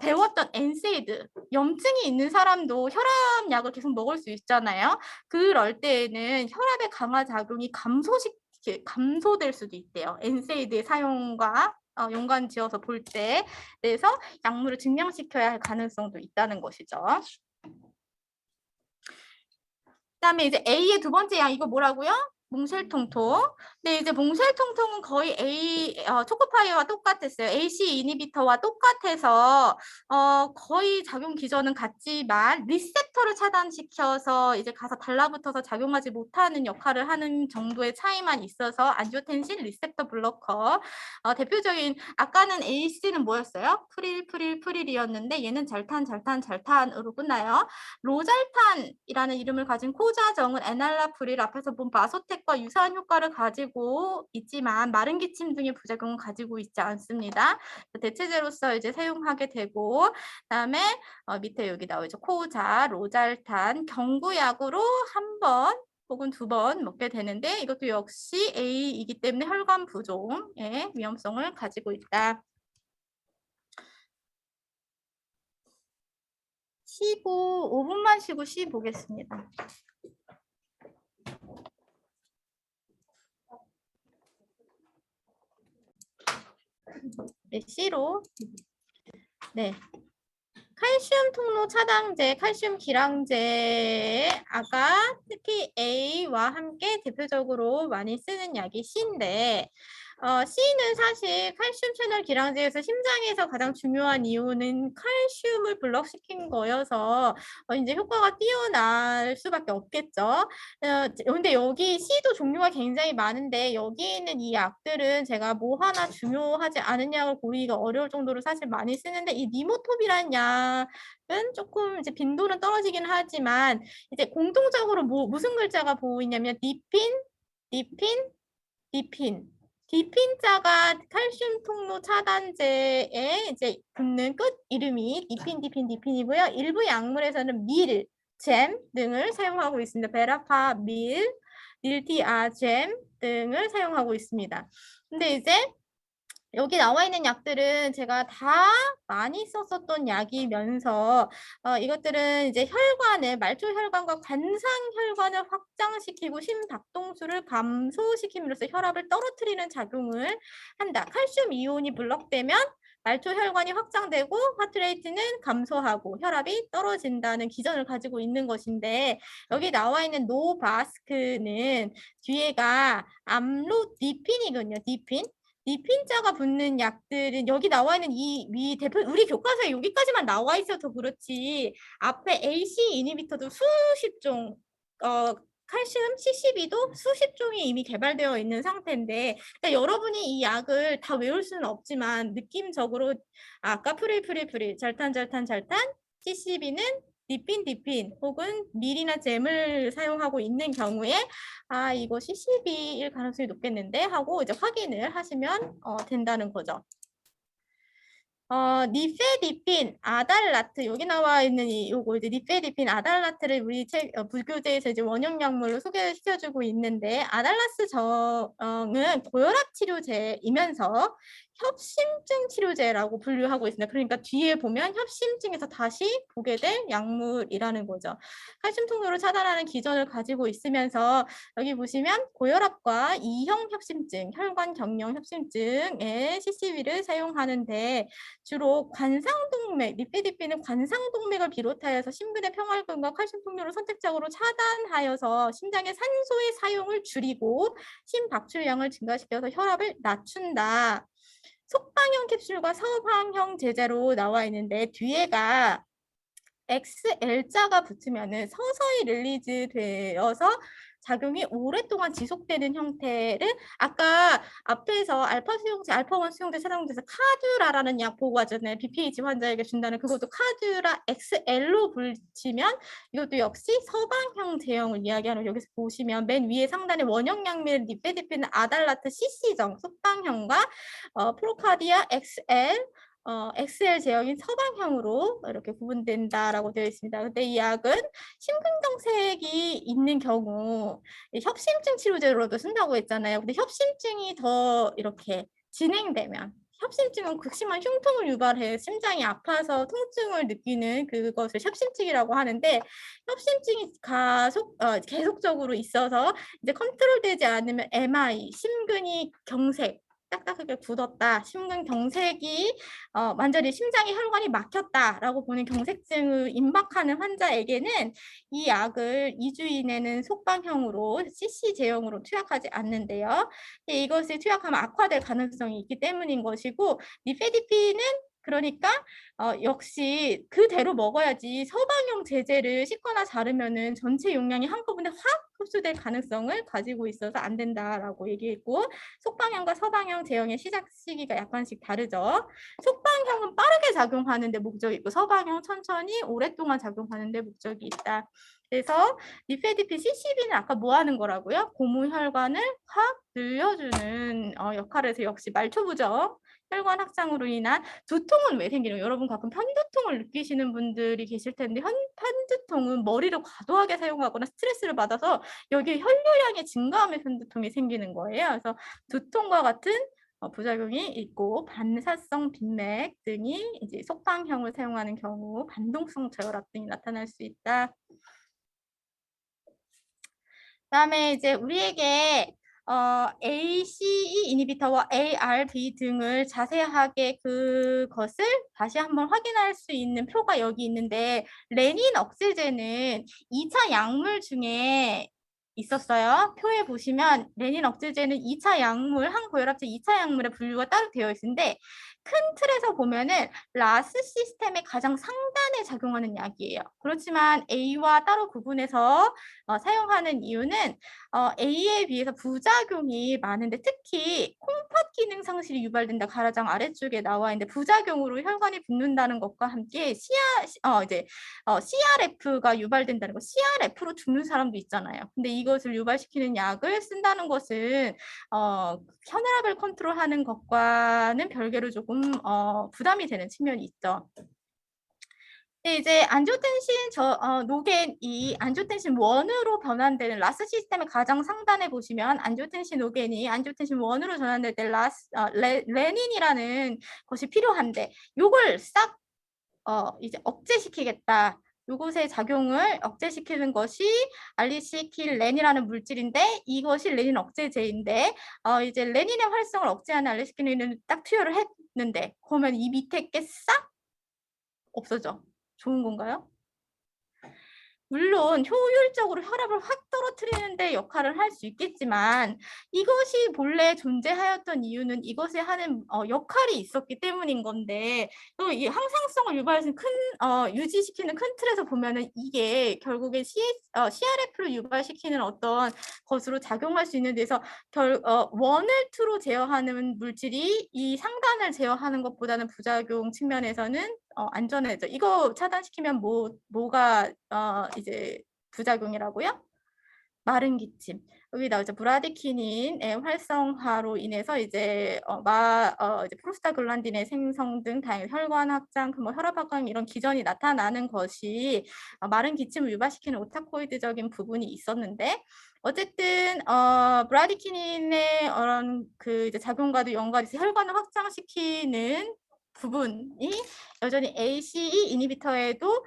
배웠던 엔세이드, 염증이 있는 사람도 혈압약을 계속 먹을 수 있잖아요. 그럴 때에는 혈압의 강화 작용이 감소될 수도 있대요. 엔세이드의 사용과 연관 지어서 볼 때. 그래서 약물을 증량시켜야 할 가능성도 있다는 것이죠. 그다음에 이제 A의 두 번째 약 이거 뭐라고요? 몽쉘통통. 네, 이제 몽쉘통통은 거의 초코파이와 똑같았어요. AC 이니비터와 똑같아서 거의 작용 기전은 같지만 리셉터를 차단시켜서 이제 가서 달라붙어서 작용하지 못하는 역할을 하는 정도의 차이만 있어서 안지오텐신 리셉터 블로커. 대표적인 아까는 AC는 뭐였어요? 프릴이었는데 얘는 잘탄으로 끝나요. 로잘탄이라는 이름을 가진 코자정은 에날라프릴 앞에서 본 마소텍과 유사한 효과를 가지고 있지만 마른 기침 등의 부작용은 가지고 있지 않습니다. 대체제로서 이제 사용하게 되고 그다음에 밑에 여기 나오죠. 코자, 로잘탄, 경구약으로 한 번 혹은 2번 먹게 되는데 이것도 역시 A이기 때문에 혈관 부종의 위험성을 가지고 있다. 쉬고 5분만 쉬고 보겠습니다. 네, C로. 네. 칼슘 통로 차단제, 칼슘 기량제 아까 특히 A와 함께 대표적으로 많이 쓰는 약이 C인데 C는 사실 칼슘 채널 기량제에서 심장에서 가장 중요한 이유는 칼슘을 블럭시킨 거여서 이제 효과가 뛰어날 수밖에 없겠죠. 근데 여기 C도 종류가 굉장히 많은데 여기 있는 이 약들은 제가 뭐 하나 중요하지 않은 약을 고르기가 어려울 정도로 사실 많이 쓰는데 이 니모톱이라는 약은 조금 이제 빈도는 떨어지긴 하지만 이제 공통적으로 무슨 글자가 보이냐면 디핀. 디핀자가 칼슘 통로 차단제에 이제 붙는 끝 이름이 디핀이고요. 일부 약물에서는 잼 등을 사용하고 있습니다. 베라파, 닐티아잼 등을 사용하고 있습니다. 근데 이제 여기 나와 있는 약들은 제가 다 많이 썼었던 약이면서 이것들은 이제 혈관을 말초 혈관과 관상 혈관을 확장시키고 심박동수를 감소시킴으로써 혈압을 떨어뜨리는 작용을 한다. 칼슘 이온이 블록되면 말초 혈관이 확장되고 하트레이트는 감소하고 혈압이 떨어진다는 기전을 가지고 있는 것인데 여기 나와 있는 노바스크는 뒤에가 암로디핀이거든요. 디핀. 니핀자가 붙는 약들은 여기 나와 있는 이 위 대표 우리 교과서에 여기까지만 나와 있어서 그렇지 앞에 AC 이니비터도 수십 종 칼슘 CCB도 수십 종이 이미 개발되어 있는 상태인데 그러니까 여러분이 이 약을 다 외울 수는 없지만 느낌적으로 아까 프릴 잘탄 CCB는 디핀 혹은 밀이나 잼을 사용하고 있는 경우에 이거 CCB일 가능성이 높겠는데 하고 이제 확인을 하시면 된다는 거죠. 니페디핀, 아달라트 여기 나와 있는 요거 이제 니페디핀, 아달라트를 우리 불교재에서 이제 원형 약물로 소개시켜주고 있는데 아달라스 정은 고혈압 치료제이면서 협심증 치료제라고 분류하고 있습니다. 그러니까 뒤에 보면 협심증에서 다시 보게 될 약물이라는 거죠. 칼슘 통로를 차단하는 기전을 가지고 있으면서 여기 보시면 고혈압과 이형 협심증, 혈관 경련 협심증에 CCB를 사용하는데 주로 관상동맥, 리피디핀은 관상동맥을 비롯하여서 심근의 평활근과 칼슘 통로를 선택적으로 차단하여서 심장의 산소의 사용을 줄이고 심박출량을 증가시켜서 혈압을 낮춘다. 속방형 캡슐과 서방형 제제로 나와 있는데 뒤에가 XL자가 붙으면은 서서히 릴리즈 되어서 작용이 오랫동안 지속되는 형태를 아까 앞에서 알파 수용제, 알파1 수용제 사용돼서 카듀라라는 약 보고 왔잖아요. BPH 환자에게 준다는 그것도 카듀라 XL로 붙이면 이것도 역시 서방형 제형을 이야기하는 여기서 보시면 맨 위에 상단에 원형 약밀 니페디핀 아달라트 CC정 속방형과 프로카디아 XL XL 제형인 서방형으로 이렇게 구분된다라고 되어 있습니다. 근데 이 약은 심근경색이 있는 경우 협심증 치료제로도 쓴다고 했잖아요. 근데 협심증이 더 이렇게 진행되면 협심증은 극심한 흉통을 유발해 심장이 아파서 통증을 느끼는 그것을 협심증이라고 하는데 협심증이 계속적으로 있어서 이제 컨트롤되지 않으면 MI, 심근이 경색 딱딱하게 굳었다. 심근 경색이 완전히 심장의 혈관이 막혔다라고 보는 경색증을 임박하는 환자에게는 이 약을 2주 이내는 속방형으로 CC 제형으로 투약하지 않는데요. 이것을 투약하면 악화될 가능성이 있기 때문인 것이고 니페디핀은 그러니까 역시 그대로 먹어야지 서방형 제제를 씻거나 자르면은 전체 용량이 한꺼번에 확 흡수될 가능성을 가지고 있어서 안 된다라고 얘기했고 속방형과 서방형 제형의 시작 시기가 약간씩 다르죠. 속방형은 빠르게 작용하는 데 목적이 있고 서방형 천천히 오랫동안 작용하는 데 목적이 있다. 그래서 니페디핀 CCB는 아까 뭐 하는 거라고요? 고무혈관을 확 늘려주는 역할을 해서 역시 말초부정 혈관 확장으로 인한 두통은 왜 생기는 거예요? 여러분 가끔 편두통을 느끼시는 분들이 계실 텐데 편두통은 머리를 과도하게 사용하거나 스트레스를 받아서 여기 혈류량이 증가하면 편두통이 생기는 거예요. 그래서 두통과 같은 부작용이 있고 반사성 빈맥 등이 이제 속방형을 사용하는 경우 반동성 저혈압 등이 나타날 수 있다. 그다음에 이제 우리에게 ACE 이니비터와 ARB 등을 자세하게 그것을 다시 한번 확인할 수 있는 표가 여기 있는데 레닌 억제제는 2차 약물 중에 있었어요. 표에 보시면 레닌 억제제는 2차 약물, 항고혈압제 2차 약물의 분류가 따로 되어 있는데 큰 틀에서 보면은 라스 시스템의 가장 상단에 작용하는 약이에요. 그렇지만 A와 따로 구분해서 사용하는 이유는 A에 비해서 부작용이 많은데 특히 콩팥 기능 상실이 유발된다. 가라장 아래쪽에 나와 있는데 부작용으로 혈관이 붓는다는 것과 함께 CRF가 유발된다는 거. CRF로 죽는 사람도 있잖아요. 근데 이것을 유발시키는 약을 쓴다는 것은 혈압을 컨트롤하는 것과는 별개로 조금 부담이 되는 측면이 있죠. 근데 이제 안지오텐신 노겐이 안지오텐신 1으로 변환되는 라스 시스템의 가장 상단에 보시면 안지오텐신 노겐이 안지오텐신 1으로 전환될 때 레닌이라는 것이 필요한데 요걸 싹 이제 억제시키겠다. 요것의 작용을 억제시키는 것이 알리시킬렌이라는 물질인데 이것이 레닌 억제제인데 이제 레닌의 활성을 억제하는 알리시킬렌을 딱 투여를 했는데 그러면 이 밑에 게 싹 없어져. 좋은 건가요? 물론 효율적으로 혈압을 확 떨어뜨리는 데 역할을 할 수 있겠지만 이것이 본래 존재하였던 이유는 이것이 하는 역할이 있었기 때문인 건데 또 이 항상성을 유지시키는 큰 틀에서 보면은 이게 결국에 CRF를 유발시키는 어떤 것으로 작용할 수 있는 데서 원을 투로 제어하는 물질이 이 상단을 제어하는 것보다는 부작용 측면에서는 안전해져. 이거 차단시키면 뭐가 이제 부작용이라고요? 마른 기침. 여기 나오죠. 브라디키닌의 활성화로 인해서 이제 이제 프로스타글란딘의 생성 등 다양한 혈관 확장, 혈압 확장 이런 기전이 나타나는 것이 마른 기침을 유발시키는 오타코이드적인 부분이 있었는데 어쨌든 브라디키닌의 이제 작용과도 연관이 있어 혈관을 확장시키는 부분이 여전히 ACE 이니비터에도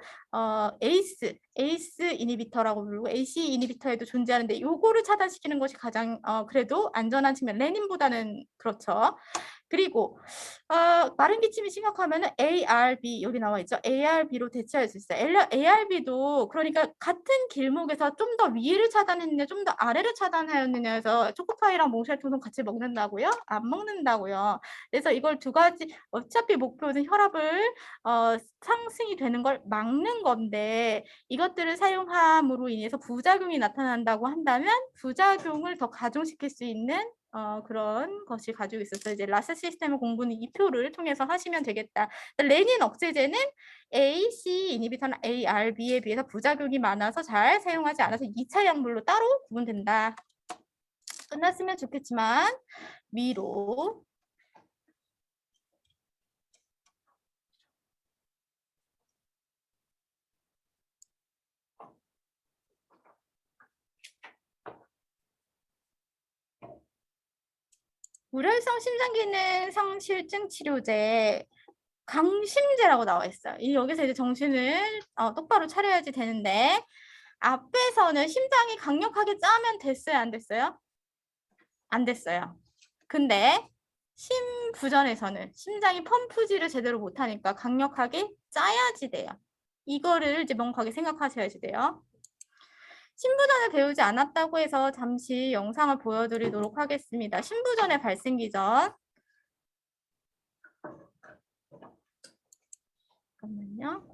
에이스 이니비터라고 부르고 AC 이니비터에도 존재하는데 요거를 차단시키는 것이 가장 그래도 안전한 측면 레닌보다는 그렇죠. 그리고 마른 기침이 심각하면은 ARB 여기 나와 있죠. ARB로 대체할 수 있어요. ARB도 그러니까 같은 길목에서 좀 더 위를 차단했느냐 좀 더 아래를 차단하였느냐 해서 초코파이랑 몽쉘토는 같이 먹는다고요? 안 먹는다고요. 그래서 이걸 두 가지 어차피 목표는 혈압을 상승이 되는 걸 막는 건데 이것들을 사용함으로 인해서 부작용이 나타난다고 한다면 부작용을 더 가중시킬 수 있는 그런 것이 가지고 있어서 이제 라스 시스템의 공부는 이 표를 통해서 하시면 되겠다. 레닌 억제제는 AC 이니비터나 ARB에 비해서 부작용이 많아서 잘 사용하지 않아서 2차 약물로 따로 구분된다. 끝났으면 좋겠지만 위로 우려성 심장기능 성실증 치료제 강심제라고 나와 있어요. 여기서 이제 정신을 똑바로 차려야지 되는데 앞에서는 심장이 강력하게 짜면 됐어요? 안 됐어요? 안 됐어요. 근데 심부전에서는 심장이 펌프질을 제대로 못하니까 강력하게 짜야지 돼요. 이거를 이제 명확하게 생각하셔야지 돼요. 신부전을 배우지 않았다고 해서 잠시 영상을 보여드리도록 하겠습니다. 신부전의 발생 기전. 잠깐만요.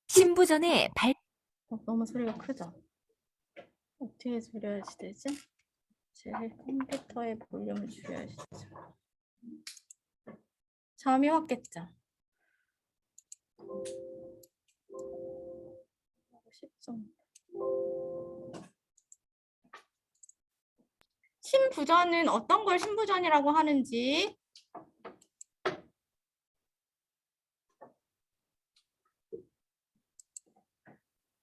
신부전의 너무 소리가 크죠? 어떻게 줄여야지 되지? 제 컴퓨터의 볼륨을 줄여야죠. 잠이 왔겠죠? 10점. 신부전은 어떤 걸 신부전이라고 하는지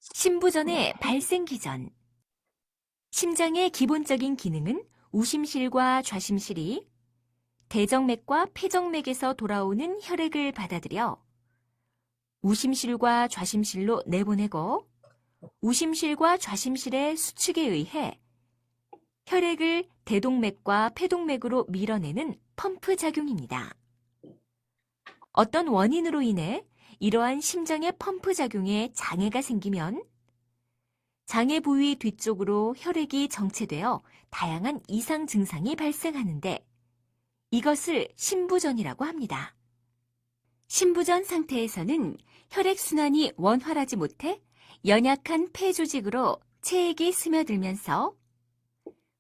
신부전의 발생 기전. 심장의 기본적인 기능은 우심실과 좌심실이 대정맥과 폐정맥에서 돌아오는 혈액을 받아들여 우심실과 좌심실로 내보내고 우심실과 좌심실의 수축에 의해 혈액을 대동맥과 폐동맥으로 밀어내는 펌프 작용입니다. 어떤 원인으로 인해 이러한 심장의 펌프 작용에 장애가 생기면 장애 부위 뒤쪽으로 혈액이 정체되어 다양한 이상 증상이 발생하는데 이것을 신부전이라고 합니다. 신부전 상태에서는 혈액순환이 원활하지 못해 연약한 폐 조직으로 체액이 스며들면서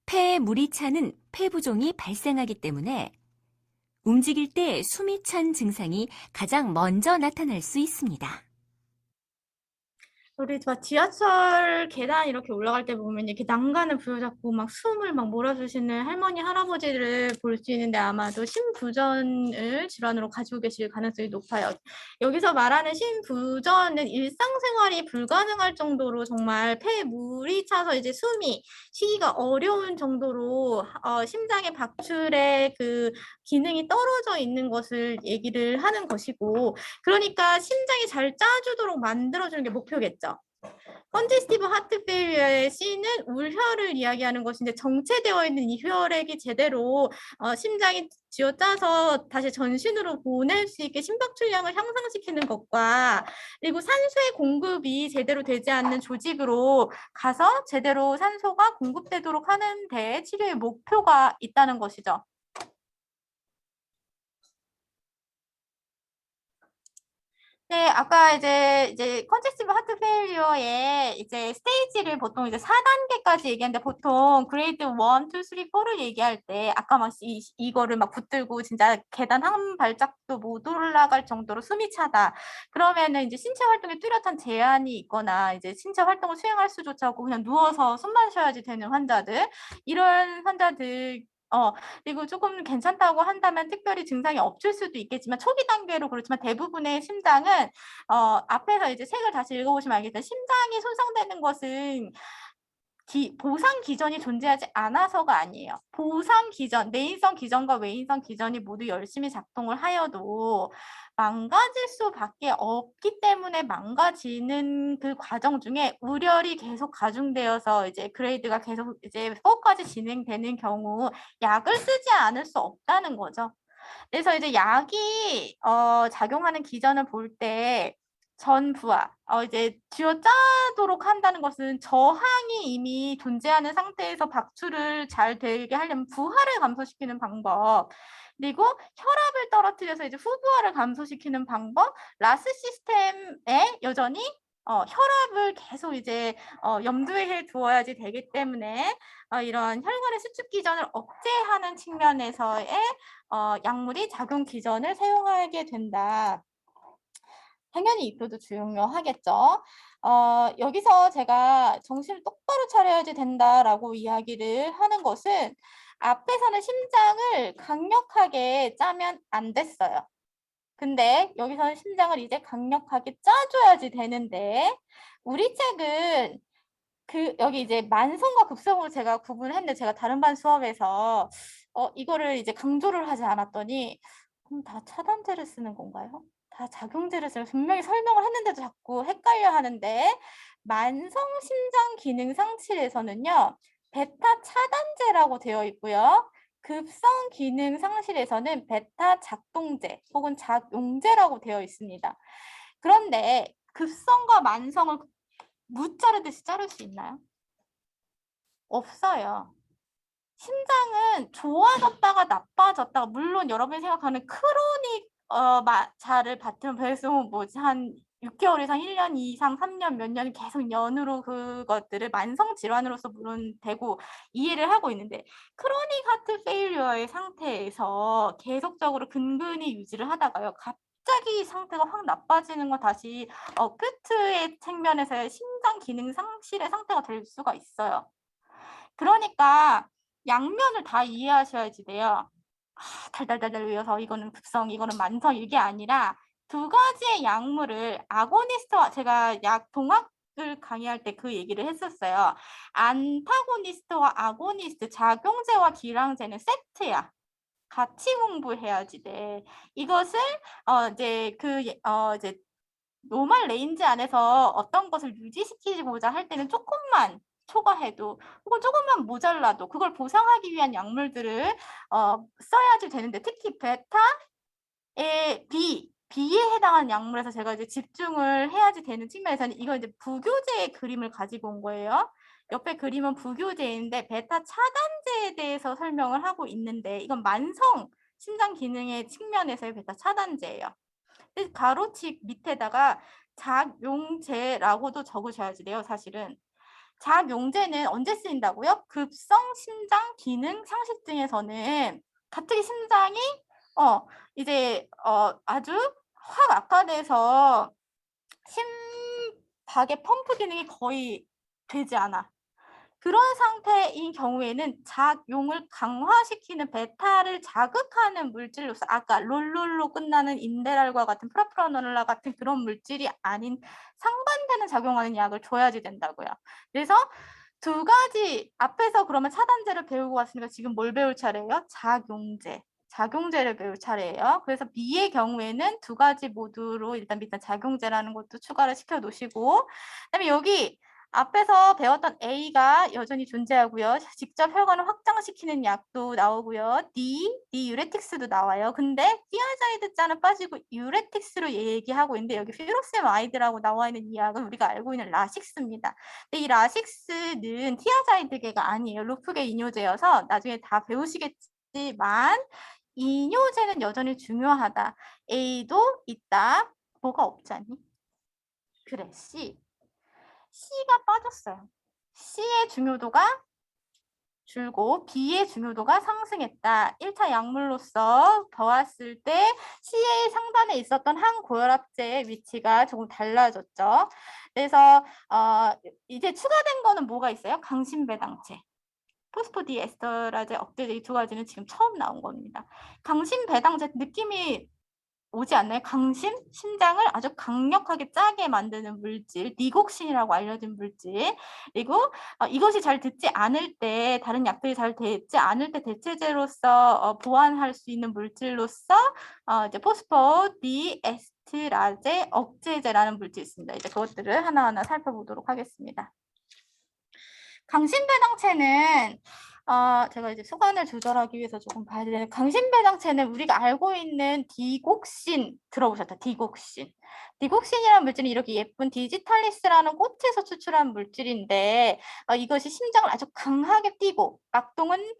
폐에 물이 차는 폐부종이 발생하기 때문에 움직일 때 숨이 찬 증상이 가장 먼저 나타날 수 있습니다. 우리 막 지하철 계단 이렇게 올라갈 때 보면 이렇게 난간을 부여잡고 막 숨을 막 몰아주시는 할머니, 할아버지를 볼 수 있는데 아마도 심부전을 질환으로 가지고 계실 가능성이 높아요. 여기서 말하는 심부전은 일상생활이 불가능할 정도로 정말 폐에 물이 차서 이제 숨이 쉬기가 어려운 정도로 심장의 박출의 그 기능이 떨어져 있는 것을 얘기를 하는 것이고, 그러니까 심장이 잘 짜주도록 만들어주는 게 목표겠죠. 컨제스티브 하트 페일리어의 C는 울혈을 이야기하는 것인데 정체되어 있는 이 혈액이 제대로 심장이 쥐어짜서 다시 전신으로 보낼 수 있게 심박출량을 향상시키는 것과, 그리고 산소의 공급이 제대로 되지 않는 조직으로 가서 제대로 산소가 공급되도록 하는 데 치료의 목표가 있다는 것이죠. 네, 아까 이제 컨제스티브 하트 페일리어의 이제 스테이지를 보통 이제 4단계까지 얘기하는데, 보통 그레이드 1, 2, 3, 4를 얘기할 때 아까 막 이거를 막 붙들고 진짜 계단 한 발짝도 못 올라갈 정도로 숨이 차다. 그러면은 이제 신체 활동에 뚜렷한 제한이 있거나 이제 신체 활동을 수행할 수조차 없고 그냥 누워서 숨만 쉬어야지 되는 환자들, 이런 환자들 그리고 조금 괜찮다고 한다면 특별히 증상이 없을 수도 있겠지만 초기 단계로 그렇지만 대부분의 심장은 앞에서 이제 책을 다시 읽어보시면 알겠지만 심장이 손상되는 것은 보상 기전이 존재하지 않아서가 아니에요. 보상 기전, 내인성 기전과 외인성 기전이 모두 열심히 작동을 하여도 망가질 수밖에 없기 때문에 망가지는 그 과정 중에 우열이 계속 가중되어서 이제 그레이드가 계속 이제 4까지 진행되는 경우 약을 쓰지 않을 수 없다는 거죠. 그래서 이제 약이 작용하는 기전을 볼 때 전부하 이제 쥐어짜도록 한다는 것은 저항이 이미 존재하는 상태에서 박출을 잘 되게 하려면 부하를 감소시키는 방법, 그리고 혈압을 떨어뜨려서 이제 후부하를 감소시키는 방법, 라스 시스템에 여전히 혈압을 계속 이제 염두에 두어야지 되기 때문에 이런 혈관의 수축 기전을 억제하는 측면에서의 약물이 작용 기전을 사용하게 된다. 당연히 이표도 중요하겠죠. 여기서 제가 정신을 똑바로 차려야지 된다라고 이야기를 하는 것은, 앞에서는 심장을 강력하게 짜면 안 됐어요. 근데 여기서는 심장을 이제 강력하게 짜줘야지 되는데, 우리 책은 여기 이제 만성과 급성으로 제가 구분했는데, 제가 다른 반 수업에서 이거를 이제 강조를 하지 않았더니, 그럼 다 차단제를 쓰는 건가요? 다 작용제를 쓰는, 분명히 설명을 했는데도 자꾸 헷갈려 하는데, 만성 심장 기능 상실에서는요, 베타 차단제라고 되어 있고요. 급성 기능 상실에서는 베타 작동제 혹은 작용제라고 되어 있습니다. 그런데 급성과 만성을 무자르듯이 자를 수 있나요? 없어요. 심장은 좋아졌다가 나빠졌다가, 물론 여러분이 생각하는 크로닉 자를 받으면 배수는 뭐지 한 6개월 이상, 1년 이상, 3년, 몇 년 계속 연으로 그것들을 만성 질환으로서 물론 되고 이해를 하고 있는데, 크로닉 하트 페일리어의 상태에서 계속적으로 근근히 유지를 하다가요, 갑자기 상태가 확 나빠지는 건 다시 큐트의 측면에서의 심장 기능 상실의 상태가 될 수가 있어요. 그러니까 양면을 다 이해하셔야지 돼요. 달달달달 외워서 이거는 급성, 이거는 만성, 이게 아니라 두 가지의 약물을 아고니스트와, 제가 약 동학을 강의할 때 그 얘기를 했었어요. 안타고니스트와 아고니스트, 작용제와 기량제는 세트야. 같이 공부해야지 돼. 이것을 이제 노멀 레인지 안에서 어떤 것을 유지시키고자 할 때는 조금만 초과해도 혹은 조금만 모자라도 그걸 보상하기 위한 약물들을 써야지 되는데, 특히 베타의 B에 해당하는 약물에서 제가 이제 집중을 해야지 되는 측면에서는 이건 이제 부교재의 그림을 가지고 온 거예요. 옆에 그림은 부교재인데 베타 차단제에 대해서 설명을 하고 있는데, 이건 만성 심장 기능의 측면에서의 베타 차단제예요. 가로칙 밑에다가 작용제라고도 적으셔야지 돼요, 사실은. 작용제는 언제 쓰인다고요? 급성 심장 기능 상실증에서는 가뜩이 심장이 이제 아주 확 악화돼서 닭의 펌프 기능이 거의 되지 않아. 그런 상태인 경우에는 작용을 강화시키는 베타를 자극하는 물질로서 아까 롤롤로 끝나는 인데랄과 같은 프라프라놀라 같은 그런 물질이 아닌 상반되는 작용하는 약을 줘야지 된다고요. 그래서 두 가지 앞에서 그러면 차단제를 배우고 왔으니까 지금 뭘 배울 차례예요? 작용제. 작용제를 배울 차례예요. 그래서 B의 경우에는 두 가지 모두로 일단 작용제라는 것도 추가를 시켜 놓으시고, 그다음에 여기 앞에서 배웠던 A가 여전히 존재하고요. 직접 혈관을 확장시키는 약도 나오고요. D 유레틱스도 나와요. 근데 티아자이드 자는 빠지고 유레틱스로 얘기하고 있는데 여기 피로세마이드라고 나와 있는 이 약은 우리가 알고 있는 라식스입니다. 근데 이 라식스는 티아자이드계가 아니에요. 루프계 이뇨제여서 나중에 다 배우시겠지만 이뇨제는 여전히 중요하다. A도 있다. 뭐가 없잖니? 그래, C. C가 빠졌어요. C의 중요도가 줄고 B의 중요도가 상승했다. 1차 약물로서 보았을 때 C의 상단에 있었던 항고혈압제의 위치가 조금 달라졌죠. 그래서 이제 추가된 거는 뭐가 있어요? 강심배당제. 포스포디에스터라제 억제제 이 두 가지는 지금 처음 나온 겁니다. 강심배당제 느낌이 오지 않나요? 강심, 심장을 아주 강력하게 짜게 만드는 물질, 니곡신이라고 알려진 물질. 그리고 이것이 잘 듣지 않을 때, 다른 약들이 잘 듣지 않을 때 대체제로서 보완할 수 있는 물질로서 이제 포스포디에스트라제 억제제라는 물질이 있습니다. 이제 그것들을 하나하나 살펴보도록 하겠습니다. 강심배당체는 제가 이제 소관을 조절하기 위해서 조금 봐야 되는데 강심배당체는 우리가 알고 있는 디곡신 들어보셨다. 디곡신. 디곡신이라는 물질은 이렇게 예쁜 디지탈리스라는 꽃에서 추출한 물질인데 이것이 심장을 아주 강하게 뛰고 악동은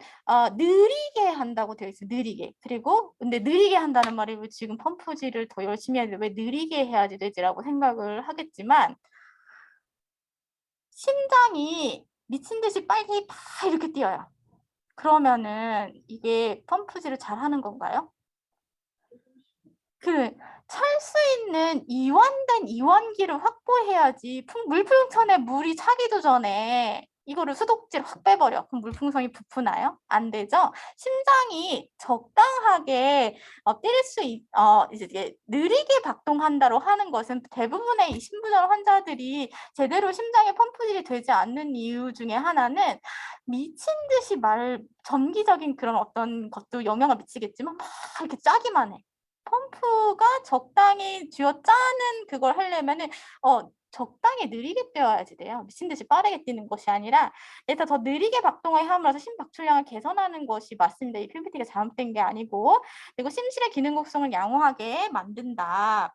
느리게 한다고 되어 있어요. 느리게. 그리고 근데 느리게 한다는 말이 왜 지금 펌프질을 더 열심히 해야 돼? 왜 느리게 해야지 되지라고 생각을 하겠지만 심장이 미친 듯이 빨리 막 이렇게 뛰어요. 그러면은 이게 펌프질을 잘 하는 건가요? 찰 수 있는 이완된 이완기를 확보해야지 물풍선에 물이 차기도 전에 이거를 수독질 확 빼버려. 그럼 물풍선이 부푸나요? 안 되죠? 심장이 적당하게 뛸 수 이제 느리게 박동한다고 하는 것은 대부분의 이 심부전 환자들이 제대로 심장에 펌프질이 되지 않는 이유 중에 하나는 미친 듯이 전기적인 그런 어떤 것도 영향을 미치겠지만 막 이렇게 짜기만 해. 펌프가 적당히 쥐어짜는 그걸 하려면은 적당히 느리게 뛰어야지 돼요. 미친 듯이 빠르게 뛰는 것이 아니라 그래서 더 느리게 박동을 함으로써 심박출량을 개선하는 것이 맞습니다. 이 PPT가 잘못된 게 아니고 그리고 심실의 기능 곡성을 양호하게 만든다.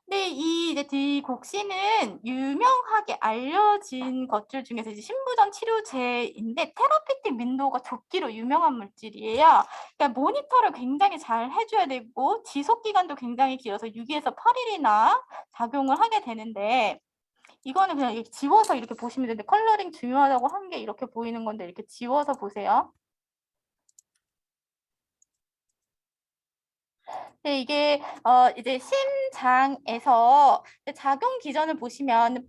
근데 이 이제 디곡신은 유명하게 알려진 것들 중에서 이제 신부전 치료제인데 테라피틱 윈도우가 좁기로 유명한 물질이에요. 그러니까 모니터를 굉장히 잘 해줘야 되고 지속 기간도 굉장히 길어서 6에서 8일이나 작용을 하게 되는데 이거는 그냥 이렇게 지워서 이렇게 보시면 되는데 컬러링 중요하다고 한 게 이렇게 보이는 건데 이렇게 지워서 보세요. 네, 이게 이제 심장에서 작용 기전을 보시면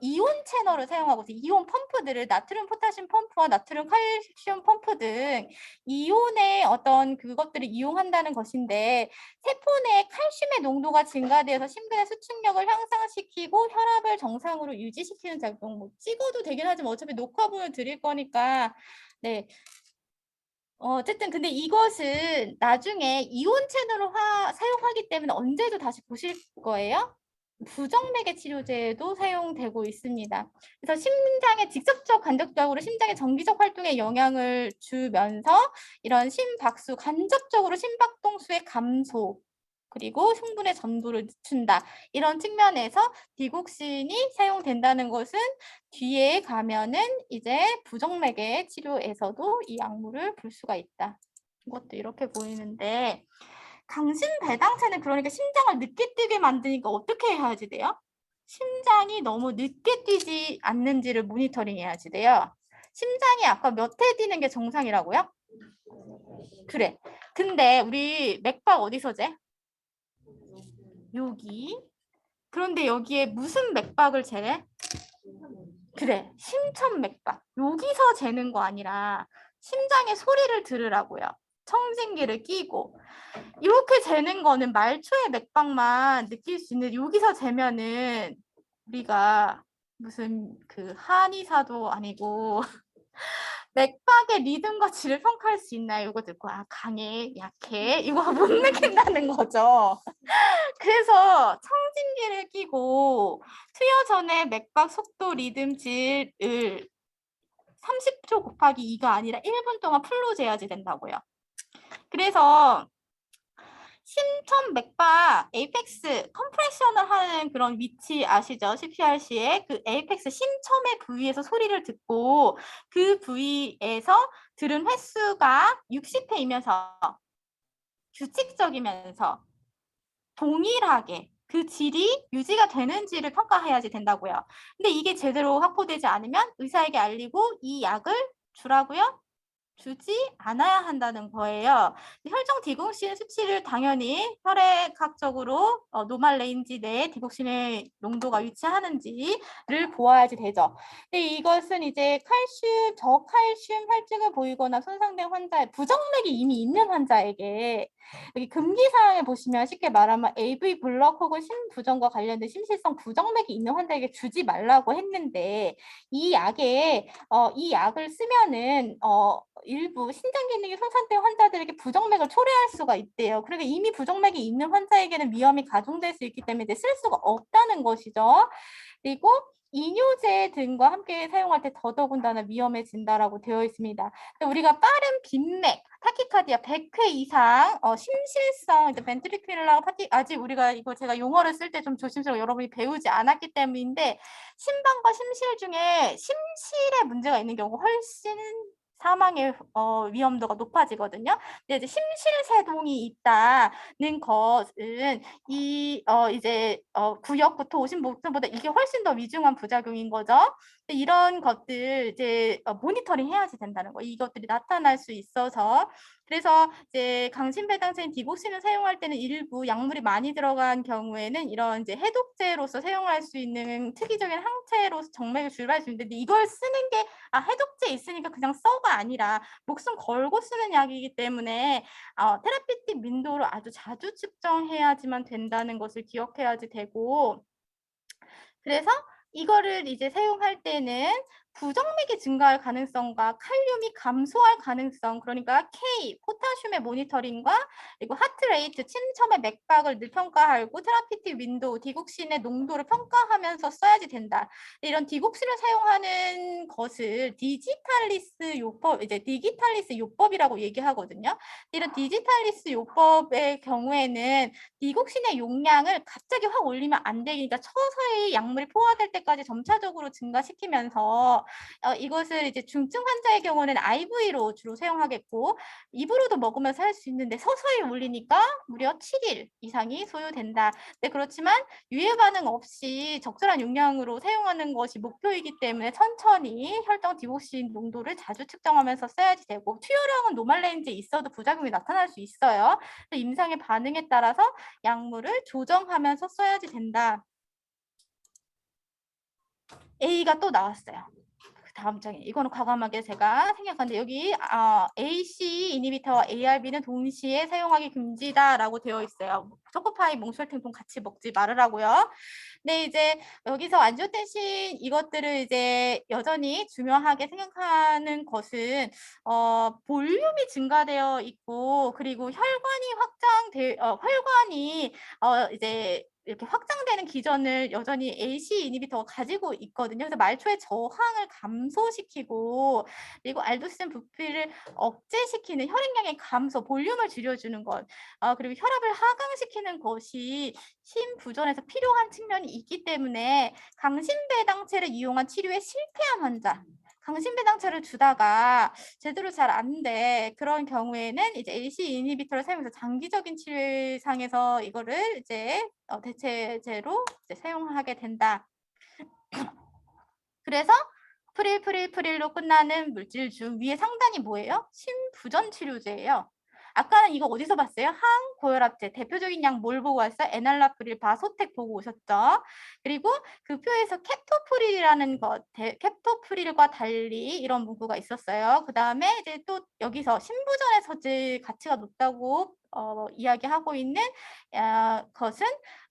이온 채널을 사용하고 있어요. 이온 펌프들을 나트륨 포타슘 펌프와 나트륨 칼슘 펌프 등 이온의 어떤 그것들을 이용한다는 것인데 세포 내 칼슘의 농도가 증가되어서 심근의 수축력을 향상시키고 혈압을 정상으로 유지시키는 작용. 뭐 찍어도 되긴 하지만 어차피 녹화본을 드릴 거니까 네. 어쨌든 근데 이것은 나중에 이온 채널을 사용하기 때문에 언제도 다시 보실 거예요. 부정맥의 치료제도 사용되고 있습니다. 그래서 심장에 직접적 간접적으로 심장의 정기적 활동에 영향을 주면서 이런 심박수 간접적으로 심박동수의 감소 그리고 흉분의 전도를 늦춘다. 이런 측면에서 디곡신이 사용된다는 것은 뒤에 가면은 이제 부정맥의 치료에서도 이 약물을 볼 수가 있다. 이것도 이렇게 보이는데 강심배당체는 그러니까 심장을 늦게 뛰게 만드니까 어떻게 해야지 돼요? 심장이 너무 늦게 뛰지 않는지를 모니터링 해야지 돼요. 심장이 아까 몇 회 뛰는 게 정상이라고요? 그래. 근데 우리 맥박 어디서 재? 여기. 그런데 여기에 무슨 맥박을 재래? 그래, 심천맥박. 여기서 재는 거 아니라 심장의 소리를 들으라고요. 청진기를 끼고. 이렇게 재는 거는 말초의 맥박만 느낄 수 있는, 여기서 재면은 우리가 무슨 그 한의사도 아니고 맥박의 리듬과 질을 평가할 수 있나요? 이거 듣고 아 강해, 약해 이거 못 느낀다는 거죠. 그래서 청진기를 끼고 투여 전에 맥박 속도 리듬 질을 30초 곱하기 2가 아니라 1분 동안 풀로 재야지 된다고요. 그래서 심천 맥박 에이펙스 컴프레션을 하는 그런 위치 아시죠? CPRC의 그 에이펙스 심첨의 부위에서 소리를 듣고 그 부위에서 들은 횟수가 60회이면서 규칙적이면서 동일하게 그 질이 유지가 되는지를 평가해야지 된다고요. 근데 이게 제대로 확보되지 않으면 의사에게 알리고 이 약을 주라고요? 주지 않아야 한다는 거예요. 혈중 디옥신 수치를 당연히 혈액학적으로 노말 레인지 내에 디옥신의 농도가 위치하는지를 보아야지 되죠. 근데 이것은 이제 칼슘, 저칼슘 혈증을 보이거나 손상된 환자의 부정맥이 이미 있는 환자에게 여기 금기사항에 보시면 쉽게 말하면 AV 블록 혹은 심부전과 관련된 심실성 부정맥이 있는 환자에게 주지 말라고 했는데 이 약을 쓰면은 일부 신장 기능이 손상된 환자들에게 부정맥을 초래할 수가 있대요. 그러니까 이미 부정맥이 있는 환자에게는 위험이 가중될 수 있기 때문에 이제 쓸 수가 없다는 것이죠. 그리고 이뇨제 등과 함께 사용할 때 더더군다나 위험해진다라고 되어 있습니다. 우리가 빠른 빈맥, 타키카디아 100회 이상, 심실성, 벤트리큘러 아직 우리가 이거 제가 용어를 쓸 때 좀 조심스러워 여러분이 배우지 않았기 때문인데 심방과 심실 중에 심실에 문제가 있는 경우 훨씬 사망의 위험도가 높아지거든요. 근데 이제 심실세동이 있다는 것은 이제 구역부터 오신 목표보다 이게 훨씬 더 위중한 부작용인 거죠. 이런 것들 이제 모니터링 해야지 된다는 거. 이것들이 나타날 수 있어서 그래서 이제 강심배당체인 디곡신을 사용할 때는 일부 약물이 많이 들어간 경우에는 이런 이제 해독제로서 사용할 수 있는 특이적인 항체로서 정맥을 주입할 수 있는데 이걸 쓰는 게 해독제 있으니까 그냥 써가 아니라 목숨 걸고 쓰는 약이기 때문에 테라피틱 민도를 아주 자주 측정해야지만 된다는 것을 기억해야지 되고 그래서 이거를 이제 사용할 때는 부정맥이 증가할 가능성과 칼륨이 감소할 가능성, 그러니까 K, 포타슘의 모니터링과 그리고 하트레이트, 침첨의 맥박을 늘 평가하고 테라피틱 윈도우, 디곡신의 농도를 평가하면서 써야지 된다. 이런 디곡신을 사용하는 것을 디지탈리스 요법, 이제 디기탈리스 요법이라고 얘기하거든요. 이런 디지탈리스 요법의 경우에는 디곡신의 용량을 갑자기 확 올리면 안 되니까 서서히 약물이 포화될 때까지 점차적으로 증가시키면서 이것을 이제 중증 환자의 경우는 IV로 주로 사용하겠고 입으로도 먹으면서 할 수 있는데 서서히 올리니까 무려 7일 이상이 소요된다. 네, 그렇지만 유해 반응 없이 적절한 용량으로 사용하는 것이 목표이기 때문에 천천히 혈당 디옥신 농도를 자주 측정하면서 써야지 되고 투여량은 노말 레인지에 있어도 부작용이 나타날 수 있어요. 임상의 반응에 따라서 약물을 조정하면서 써야지 된다. A가 또 나왔어요. 다음 장에 이거는 과감하게 제가 생략하는데 여기 AC 이니비터와 ARB는 동시에 사용하기 금지다라고 되어 있어요. 초코파이, 몽쉘탱통 같이 먹지 말으라고요. 근데 이제 여기서 안지오텐신 이것들을 이제 여전히 중요하게 생각하는 것은 볼륨이 증가되어 있고 그리고 혈관이 이제 이렇게 확장되는 기전을 여전히 AC 이니비터가 가지고 있거든요. 그래서 말초의 저항을 감소시키고 그리고 알도스텐 부피를 억제시키는 혈액량의 감소, 볼륨을 줄여주는 것 그리고 혈압을 하강시키는 것이 심부전에서 필요한 측면이 있기 때문에 강심배당체를 이용한 치료에 실패한 환자 강심배당체를 주다가 제대로 잘 안 돼. 그런 경우에는 이제 AC 이니비터를 사용해서 장기적인 치료상에서 이거를 이제 대체제로 이제 사용하게 된다. 그래서 프릴로 끝나는 물질 중 위에 상단이 뭐예요? 심부전 치료제예요. 아까는 이거 어디서 봤어요? 항고혈압제. 대표적인 약 뭘 보고 왔어요? 에날라프릴, 바소텍 보고 오셨죠? 그리고 그 표에서 캡토프릴이라는 것, 캡토프릴과 달리 이런 문구가 있었어요. 그 다음에 이제 또 여기서 신부전에서 가치가 높다고 이야기하고 있는 것은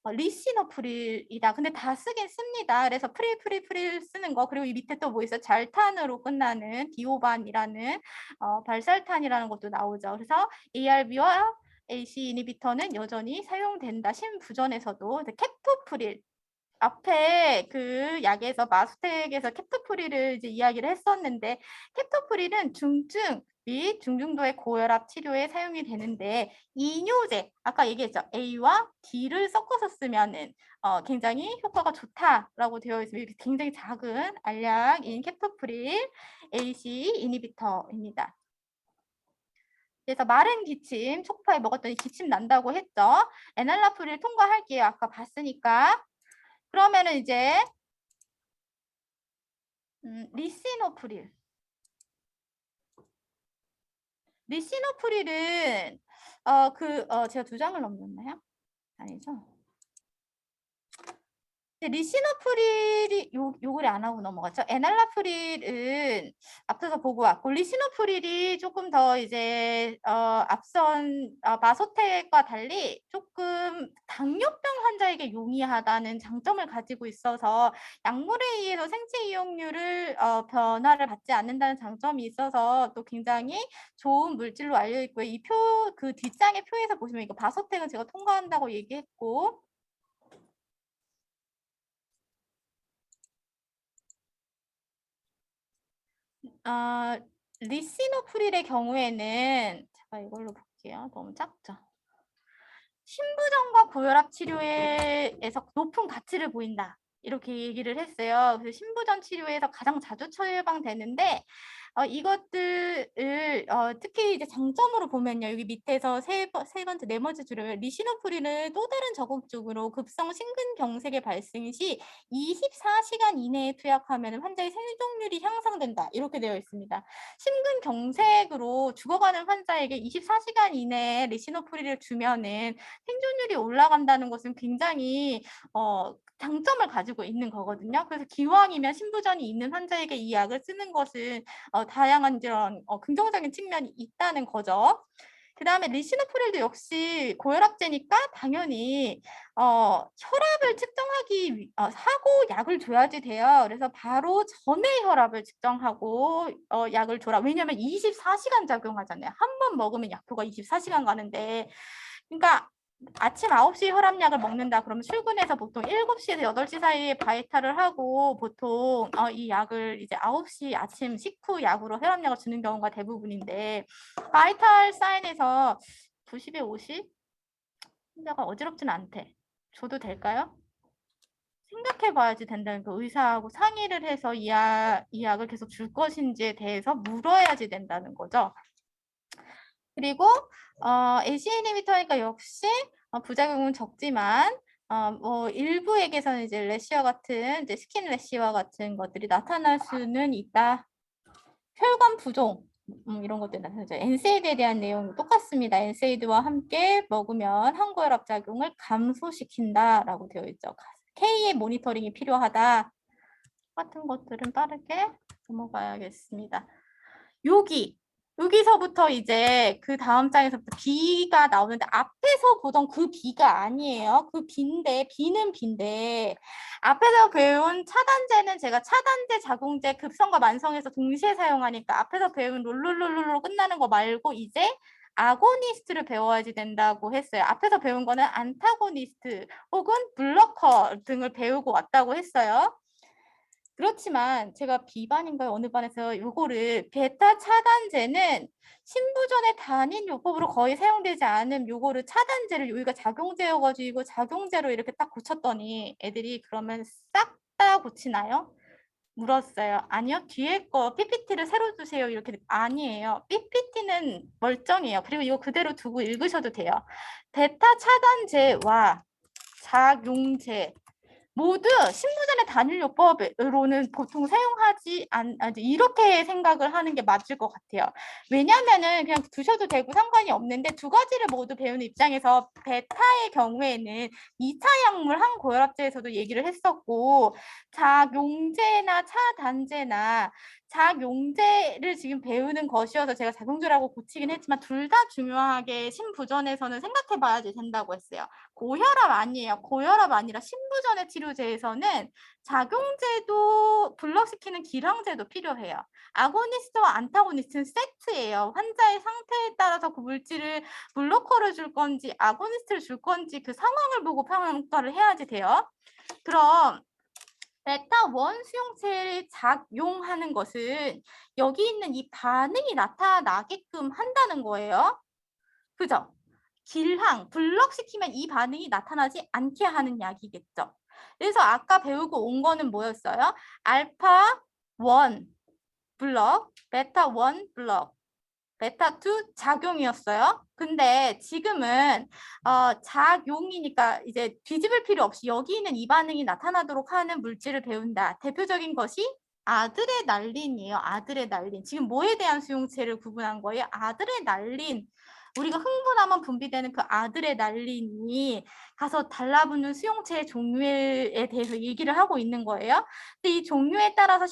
리시노프릴이다. 근데 다 쓰긴 씁니다. 그래서 프릴 쓰는 거. 그리고 이 밑에 또 뭐 있어요? 잘탄으로 끝나는 디오반이라는 발살탄이라는 것도 나오죠. 그래서 ARB와 AC 이니비터는 여전히 사용된다. 신부전에서도. 캡토프릴. 앞에 그 약에서 마스텍에서 캡토프릴을 이제 이야기를 했었는데 캡토프릴은 중증 및 중중도의 고혈압 치료에 사용이 되는데 이뇨제 아까 얘기했죠. A와 D를 섞어서 쓰면은 굉장히 효과가 좋다라고 되어 있습니다. 굉장히 작은 알약인 캡토프릴 AC 이니비터입니다. 그래서 마른 기침, 초코파이 먹었더니 기침 난다고 했죠. 에날라프릴 통과할게요. 아까 봤으니까. 그러면은 이제 리시노프릴. 리시노프릴은 제가 2장을 넘겼나요? 아니죠. 리시노프릴이 요거를 안 하고 넘어갔죠. 에날라프릴은 앞서서 보고 왔고 리시노프릴이 조금 더 이제 앞선 마소텍과 달리 조금 당뇨병 환자에게 용이하다는 장점을 가지고 있어서 약물에 의해서 생체 이용률을 변화를 받지 않는다는 장점이 있어서 또 굉장히 좋은 물질로 알려 있고요. 이 그 뒷장의 표에서 보시면 이거 바소텍은 제가 통과한다고 얘기했고. 리시노프릴의 경우에는 제가 이걸로 볼게요. 너무 작죠. 신부전과 고혈압 치료에서 높은 가치를 보인다. 이렇게 얘기를 했어요. 그래서 신부전 치료에서 가장 자주 처방되는데 이것들을 특히 이제 장점으로 보면요. 여기 밑에서 세 번째, 네 번째 줄에 리시노프릴은 또 다른 적응증으로 급성 심근경색의 발생 시 24시간 이내에 투약하면 환자의 생존율이 향상된다. 이렇게 되어 있습니다. 심근경색으로 죽어가는 환자에게 24시간 이내에 리시노프릴을 주면은 생존율이 올라간다는 것은 굉장히 장점을 가지고 있는 거거든요. 그래서 기왕이면 신부전이 있는 환자에게 이 약을 쓰는 것은 다양한 이런 긍정적인 측면이 있다는 거죠. 그 다음에 리시노프릴도 역시 고혈압제니까 당연히 혈압을 측정하기 하고 약을 줘야지 돼요. 그래서 바로 전에 혈압을 측정하고 약을 줘라. 왜냐하면 24시간 작용하잖아요. 한 번 먹으면 약효가 24시간 가는데 그러니까 아침 9시 혈압약을 먹는다 그러면 출근해서 보통 7시에서 8시 사이에 바이탈을 하고 보통 이 약을 이제 9시 아침 식후 약으로 혈압약을 주는 경우가 대부분인데 바이탈 사인에서 90에 50? 환자가 어지럽진 않대. 줘도 될까요? 생각해 봐야지 된다는 거 의사하고 상의를 해서 이 약을 계속 줄 것인지에 대해서 물어야지 된다는 거죠. 그리고 AC 이니비터니까 역시 부작용은 적지만 뭐 일부에게서는 이제 래시와 같은 이제 스킨 래시와 같은 것들이 나타날 수는 있다. 혈관 부종 이런 것들이 나타나죠. 엔세이드에 대한 내용이 똑같습니다. 엔세이드와 함께 먹으면 항고혈압 작용을 감소시킨다라고 되어 있죠. K의 모니터링이 필요하다. 같은 것들은 빠르게 넘어가야겠습니다. 여기서부터 이제 그 다음 장에서부터 B가 나오는데 앞에서 보던 그 B가 아니에요. 그 B는 B인데 앞에서 배운 차단제는 제가 차단제, 자궁제, 급성과 만성에서 동시에 사용하니까 앞에서 배운 롤롤롤롤로 끝나는 거 말고 이제 아고니스트를 배워야지 된다고 했어요. 앞에서 배운 거는 안타고니스트 혹은 블러커 등을 배우고 왔다고 했어요. 그렇지만 제가 B반인가요? 어느 반에서 요거를 베타 차단제는 신부전의 단일 요법으로 거의 사용되지 않은 요거를 차단제를 여기가 작용제여가지고 작용제로 이렇게 딱 고쳤더니 애들이 그러면 싹 다 고치나요? 물었어요. 아니요. 뒤에 거 PPT를 새로 주세요. 이렇게 아니에요. PPT는 멀쩡해요. 그리고 이거 그대로 두고 읽으셔도 돼요. 베타 차단제와 작용제 모두 신부전의 단일요법으로는 보통 사용하지 이렇게 생각을 하는 게 맞을 것 같아요. 왜냐면은 그냥 두셔도 되고 상관이 없는데 두 가지를 모두 배우는 입장에서 베타의 경우에는 2차 약물 항고혈압제에서도 얘기를 했었고 작용제나 차단제나 작용제를 지금 배우는 것이어서 제가 작용제라고 고치긴 했지만 둘 다 중요하게 신부전에서는 생각해 봐야지 된다고 했어요. 고혈압 아니에요. 고혈압 아니라 신부전의 치료제에서는 작용제도 블록시키는 기량제도 필요해요. 아고니스트와 안타고니스트는 세트예요. 환자의 상태에 따라서 그 물질을 블로커를 줄 건지 아고니스트를 줄 건지 그 상황을 보고 평가를 해야지 돼요. 그럼 베타1 수용체를 작용하는 것은 여기 있는 이 반응이 나타나게끔 한다는 거예요. 그죠? 길항, 블럭시키면 이 반응이 나타나지 않게 하는 약이겠죠. 그래서 아까 배우고 온 거는 뭐였어요? 알파 1 블럭, 베타 1 블럭, 베타 2 작용이었어요. 근데 지금은 작용이니까 이제 뒤집을 필요 없이 여기 있는 이 반응이 나타나도록 하는 물질을 배운다. 대표적인 것이 아드레날린이에요. 아드레날린. 지금 뭐에 대한 수용체를 구분한 거예요? 아드레날린. 우리가 흥분하면 분비되는 그 아드레날린이 가서 달라붙는 수용체의 종류에 대해서 얘기를 하고 있는 거예요. 근데 이 종류에 따라서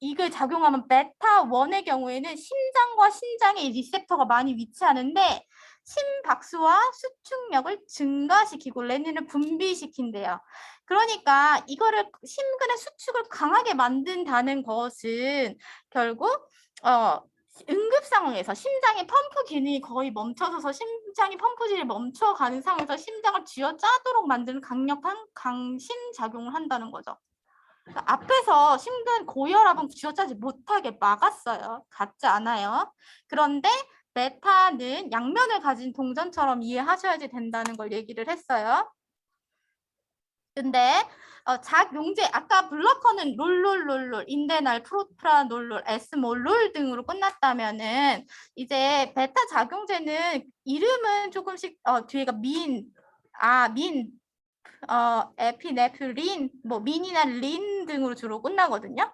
이게 작용하면 베타1의 경우에는 심장과 신장에 이 리셉터가 많이 위치하는데 심박수와 수축력을 증가시키고 레닌을 분비시킨대요. 그러니까 이거를 심근의 수축을 강하게 만든다는 것은 결국 응급 상황에서 심장의 펌프 기능이 거의 멈춰서서 심장이 펌프질이 멈춰가는 상황에서 심장을 쥐어짜도록 만드는 강력한 강심 작용을 한다는 거죠. 앞에서 심근 고혈압은 쥐어짜지 못하게 막았어요. 같지 않아요. 그런데 베타는 양면을 가진 동전처럼 이해하셔야지 된다는 걸 얘기를 했어요. 근데 작용제 아까 블러커는 롤롤롤롤 인데날 프로프라놀롤 에스몰롤 등으로 끝났다면은 이제 베타 작용제는 이름은 조금씩 뒤에가 에피네프린 뭐 민이나 린 등으로 주로 끝나거든요.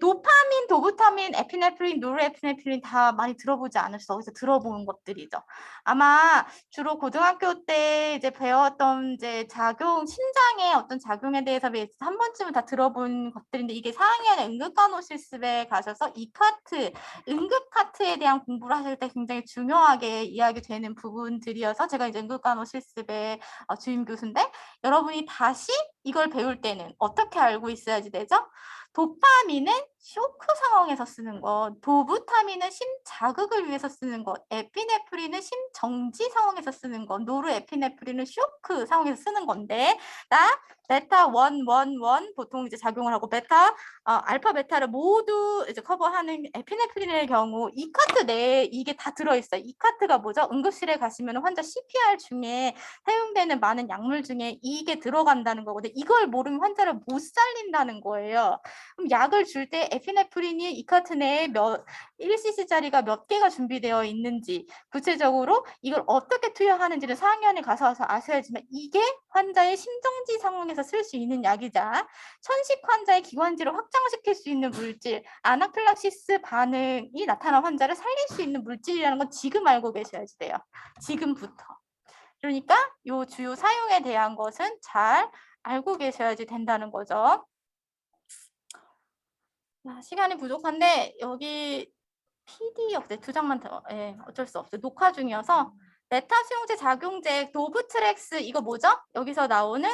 도파민, 도부타민, 에피네프린, 노르에피네프린 다 많이 들어보지 않으셨어? 그래서 들어본 것들이죠. 아마 주로 고등학교 때 이제 배웠던 이제 심장의 어떤 작용에 대해서 한 번쯤은 다 들어본 것들인데 이게 4학년 응급간호 실습에 가셔서 이카트, 응급카트에 대한 공부를 하실 때 굉장히 중요하게 이야기 되는 부분들이어서 제가 이제 응급간호 실습의 주임 교수인데 여러분이 다시 이걸 배울 때는 어떻게 알고 있어야지 되죠? 도파민은 쇼크 상황에서 쓰는 것, 도부타민은 심자극을 위해서 쓰는 것, 에피네프린은 심정지 상황에서 쓰는 것, 노르에피네프린은 쇼크 상황에서 쓰는 건데 나 베타 1 보통 이제 작용을 하고 알파 베타를 모두 이제 커버하는 에피네프린의 경우 이 카트 내에 이게 다 들어있어요. 이 카트가 뭐죠? 응급실에 가시면 환자 CPR 중에 사용되는 많은 약물 중에 이게 들어간다는 거거든요. 이걸 모르면 환자를 못 살린다는 거예요. 그럼 약을 줄 때 에피네프린이 이 카트 내에 1cc짜리가 몇 개가 준비되어 있는지 구체적으로 이걸 어떻게 투여하는지를 4학년에 가서 아셔야지만 이게 환자의 심정지 상황에서 쓸 수 있는 약이자 천식 환자의 기관지를 확장시킬 수 있는 물질 아나필락시스 반응이 나타난 환자를 살릴 수 있는 물질이라는 건 지금 알고 계셔야지 돼요. 지금부터. 그러니까 요 주요 사용에 대한 것은 잘 알고 계셔야지 된다는 거죠. 시간이 부족한데 여기 PDF 2장만 더 어쩔 수 없어요. 녹화 중이어서 메타 수용제 작용제 도브트렉스 이거 뭐죠? 여기서 나오는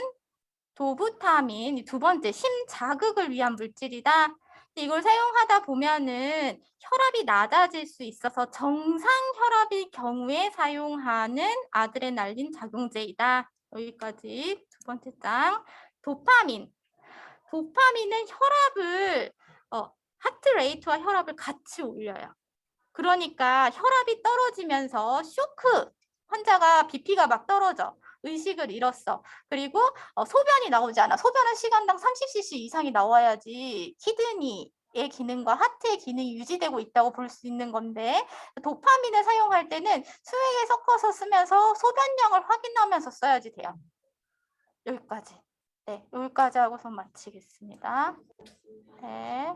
도부타민 두 번째 심자극을 위한 물질이다. 이걸 사용하다 보면은 혈압이 낮아질 수 있어서 정상 혈압일 경우에 사용하는 아드레날린 작용제이다. 여기까지 두 번째 장. 도파민. 도파민은 혈압을 하트레이트와 혈압을 같이 올려요. 그러니까 혈압이 떨어지면서 쇼크 환자가 BP가 막 떨어져. 의식을 잃었어. 그리고 소변이 나오지 않아. 소변은 시간당 30cc 이상이 나와야지 키드니의 기능과 하트의 기능이 유지되고 있다고 볼 수 있는 건데 도파민을 사용할 때는 수액에 섞어서 쓰면서 소변량을 확인하면서 써야지 돼요. 여기까지. 네, 여기까지 하고서 마치겠습니다. 네.